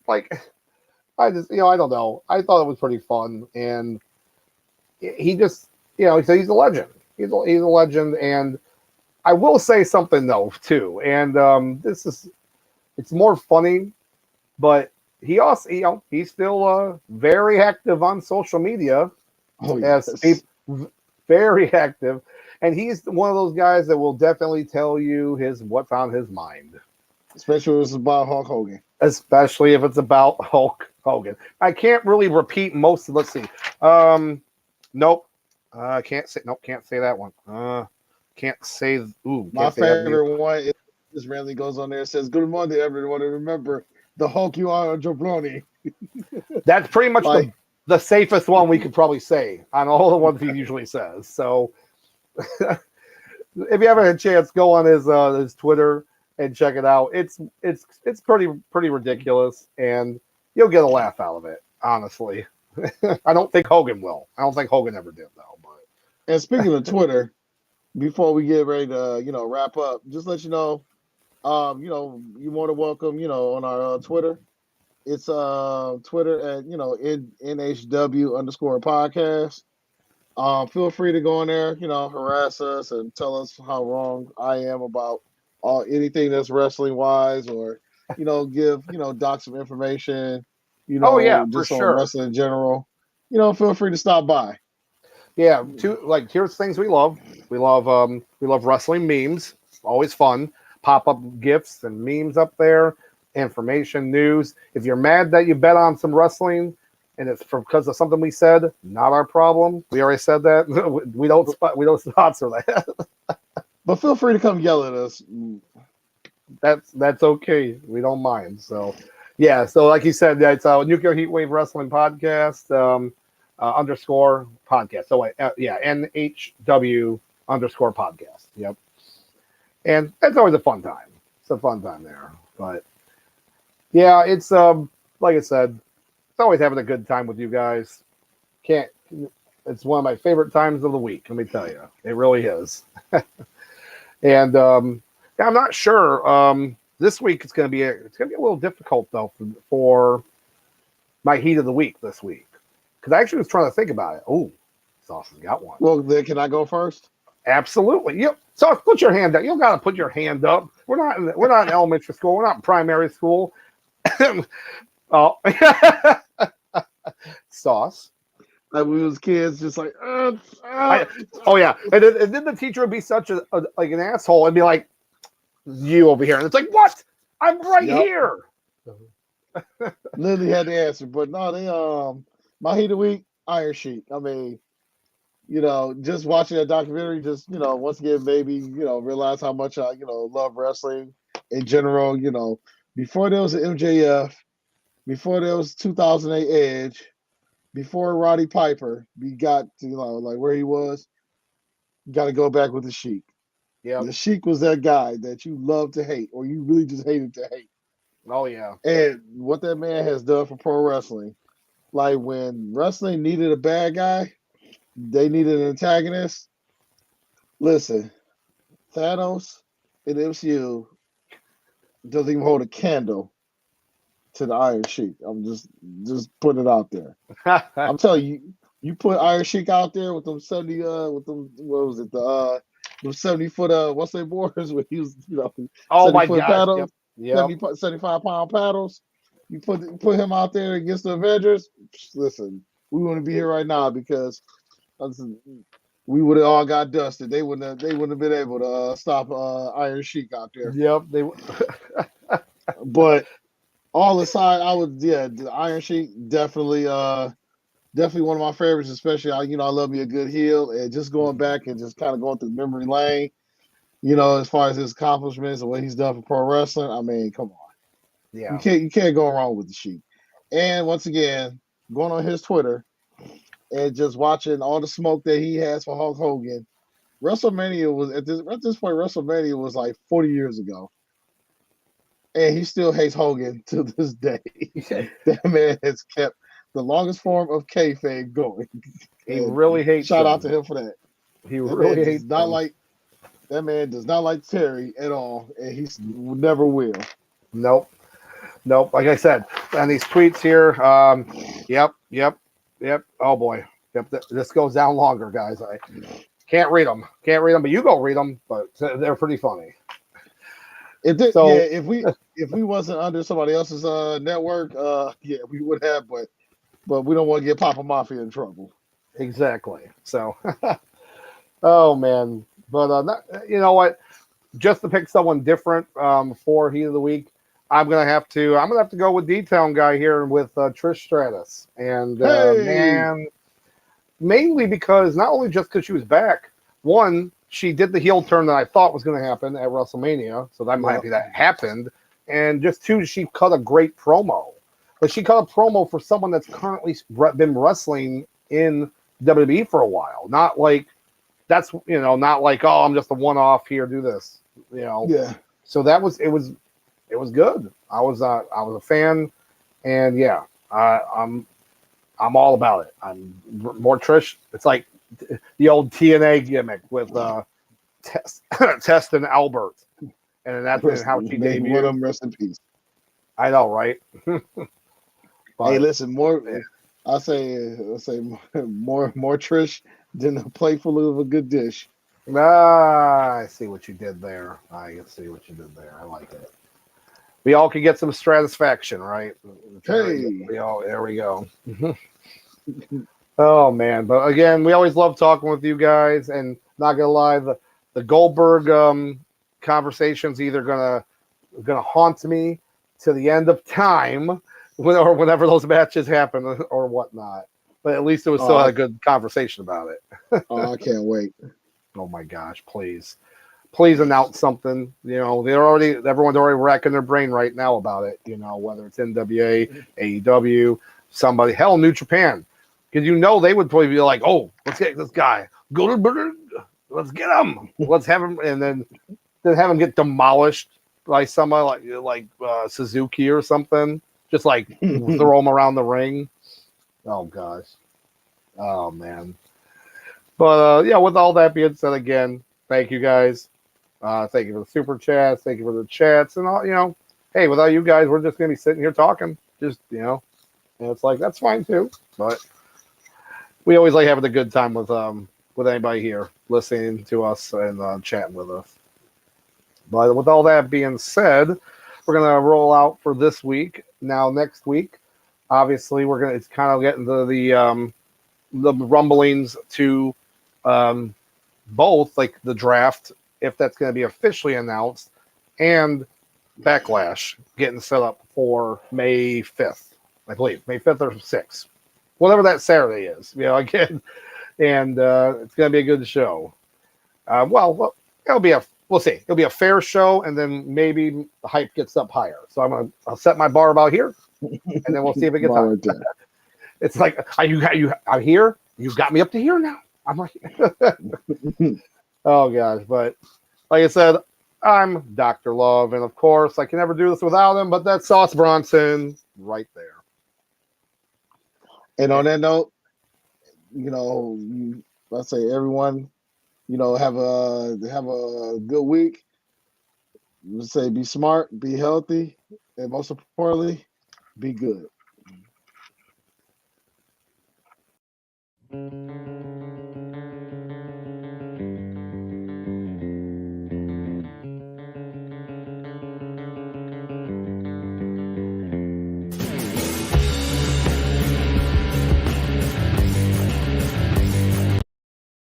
know. I thought it was pretty fun, and he just, so he's a legend. He's a legend, and I will say something though too, and it's more funny, but. He also, he's still very active on social media. Oh, yes. Very active, and he's one of those guys that will definitely tell you what's on his mind. Especially if it's about Hulk Hogan. Especially if it's about Hulk Hogan. I can't really repeat most of. Let's see. Nope. Can't say. Nope. Can't say that one. Can't say. Ooh. My favorite one is just randomly goes on there and says, "Good morning, everyone. Remember." The Hulk you are, Jabroni. That's pretty much the safest one we could probably say on all the ones he usually says. So if you ever had a chance, go on his Twitter and check it out. It's pretty ridiculous, and you'll get a laugh out of it, honestly. I don't think Hogan will. I don't think Hogan ever did, though. But and speaking of Twitter, before we get ready to, wrap up, just let you know, you're more than welcome, on our Twitter. It's Twitter at, NHW underscore podcast. Feel free to go in there, harass us and tell us how wrong I am about anything that's wrestling wise, or give Doc some information, Oh yeah, for just on sure. wrestling in general. Feel free to stop by. Yeah, here's things we love. We love wrestling memes. Always fun. Pop up gifs and memes up there. Information, news. If you're mad that you bet on some wrestling and it's because of something we said, not our problem. We already said that. We don't sponsor that. But feel free to come yell at us. That's okay. We don't mind. So yeah. So like you said, it's a Nuclear Heatwave Wrestling Podcast. Underscore podcast. So yeah, NHW underscore podcast. Yep. And it's always a fun time. It's a fun time there. But yeah, it's like I said, it's always having a good time with you guys. Can't. It's one of my favorite times of the week. Let me tell you, it really is. And yeah, I'm not sure. This week it's going to be a little difficult though for my heat of the week this week. Because I actually was trying to think about it. Oh, Sauce has got one. Well, then can I go first? Absolutely. Yep. Sauce, put your hand up. You don't got to put your hand up. We're not in elementary school. We're not in primary school. Oh, Sauce. Like we was kids, just like. Oh yeah, and then the teacher would be such like an asshole and be like, "You over here," and it's like, "What? I'm right here." Literally had the answer, but no, they my heat of the week, Iron Sheik. I mean, just watching that documentary, just once again, maybe realize how much I love wrestling in general. Before there was an MJF, before there was 2008 Edge, before Roddy Piper, we got to like where he was. Got to go back with the Sheik. Yeah. The Sheik was that guy that you love to hate, or you really just hated to hate. Oh yeah. And what that man has done for pro wrestling. Like when wrestling needed a bad guy, they needed an antagonist. Listen, Thanos in MCU doesn't even hold a candle to the Iron Sheik. I'm just putting it out there. I'm telling you, you put Iron Sheik out there with them 70 with them, what was it, the 70-foot what's their boards where he was, Oh my 70-foot gosh. paddles, Yep. 75-pound paddles. You put him out there against the Avengers. Listen, we wouldn't be here right now because we would have all got dusted. They wouldn't have been able to stop Iron Sheik out there. Yep. But all aside, the Iron Sheik definitely one of my favorites, especially I love me a good heel, and just going back and just kind of going through memory lane, as far as his accomplishments and what he's done for pro wrestling. I mean, come on. Yeah. You can't go wrong with the Sheik. And once again, going on his Twitter and just watching all the smoke that he has for Hulk Hogan. WrestleMania was at this point. WrestleMania was like 40 years ago, and he still hates Hogan to this day. That man has kept the longest form of kayfabe going. He really hates. Shout out to him for that. He really hates. That man does not like Terry at all, and he never will. Nope. Like I said, and these tweets here. Yep. Oh boy. Yep. This goes down longer, guys. I can't read them. But you go read them. But they're pretty funny. If we wasn't under somebody else's network, we would have. But we don't want to get Papa Mafia in trouble. Exactly. So, oh man. But you know what? Just to pick someone different for Heat of the Week, I'm gonna have to go with D-Town guy here with Trish Stratus, and man, mainly because not only just because she was back, one, she did the heel turn that I thought was going to happen at WrestleMania, so I'm happy that happened, and just two, she cut a great promo, but she cut a promo for someone that's currently been wrestling in WWE for a while, not like that's not like, oh, I'm just a one-off here, do this, Yeah. So it was good. I was a fan, and yeah, I'm all about it. I'm more Trish. It's like the old TNA gimmick with Test and Albert, and that's how she One of debuted. them, rest in peace. I know, right? Hey, listen, I say more Trish than a playful of a good dish. I see what you did there. I like it. We all can get some satisfaction, right? Hey. There we go. Oh man, but again, we always love talking with you guys, and not gonna lie, the Goldberg conversation's either gonna haunt me to the end of time, or whenever those matches happen, or whatnot. But at least it was still a good conversation about it. Oh, I can't wait. Oh my gosh, please announce something. Everyone's already racking their brain right now about it. Whether it's NWA, AEW, somebody, hell, New Japan, because they would probably be like, oh, let's get this guy, Goldberg, let's get him, let's have him, and then have him get demolished by somebody like Suzuki or something, just like throw him around the ring. Oh gosh, oh man. But with all that being said, again, thank you guys. Thank you for the super chats. Thank you for the chats, and all. Hey, without you guys, we're just gonna be sitting here talking. Just and it's like that's fine too. But we always like having a good time with anybody here listening to us and chatting with us. But with all that being said, we're gonna roll out for this week. Now, next week, obviously, it's kind of getting to the rumblings to both, like the draft, if that's going to be officially announced, and Backlash getting set up for May 5th, I believe, May 5th or 6th, whatever that Saturday is. Again, and it's going to be a good show. We'll see. It'll be a fair show, and then maybe the hype gets up higher. So I'll set my bar about here, and then we'll see if it gets higher. It's like, I'm here. You've got me up to here now. I'm like, oh gosh. But like I said, I'm Dr. Love, and of course I can never do this without him, but that's Sauce Bronson right there. And on that note, let's say everyone, have a good week. Let's say be smart, be healthy, and most importantly, be good.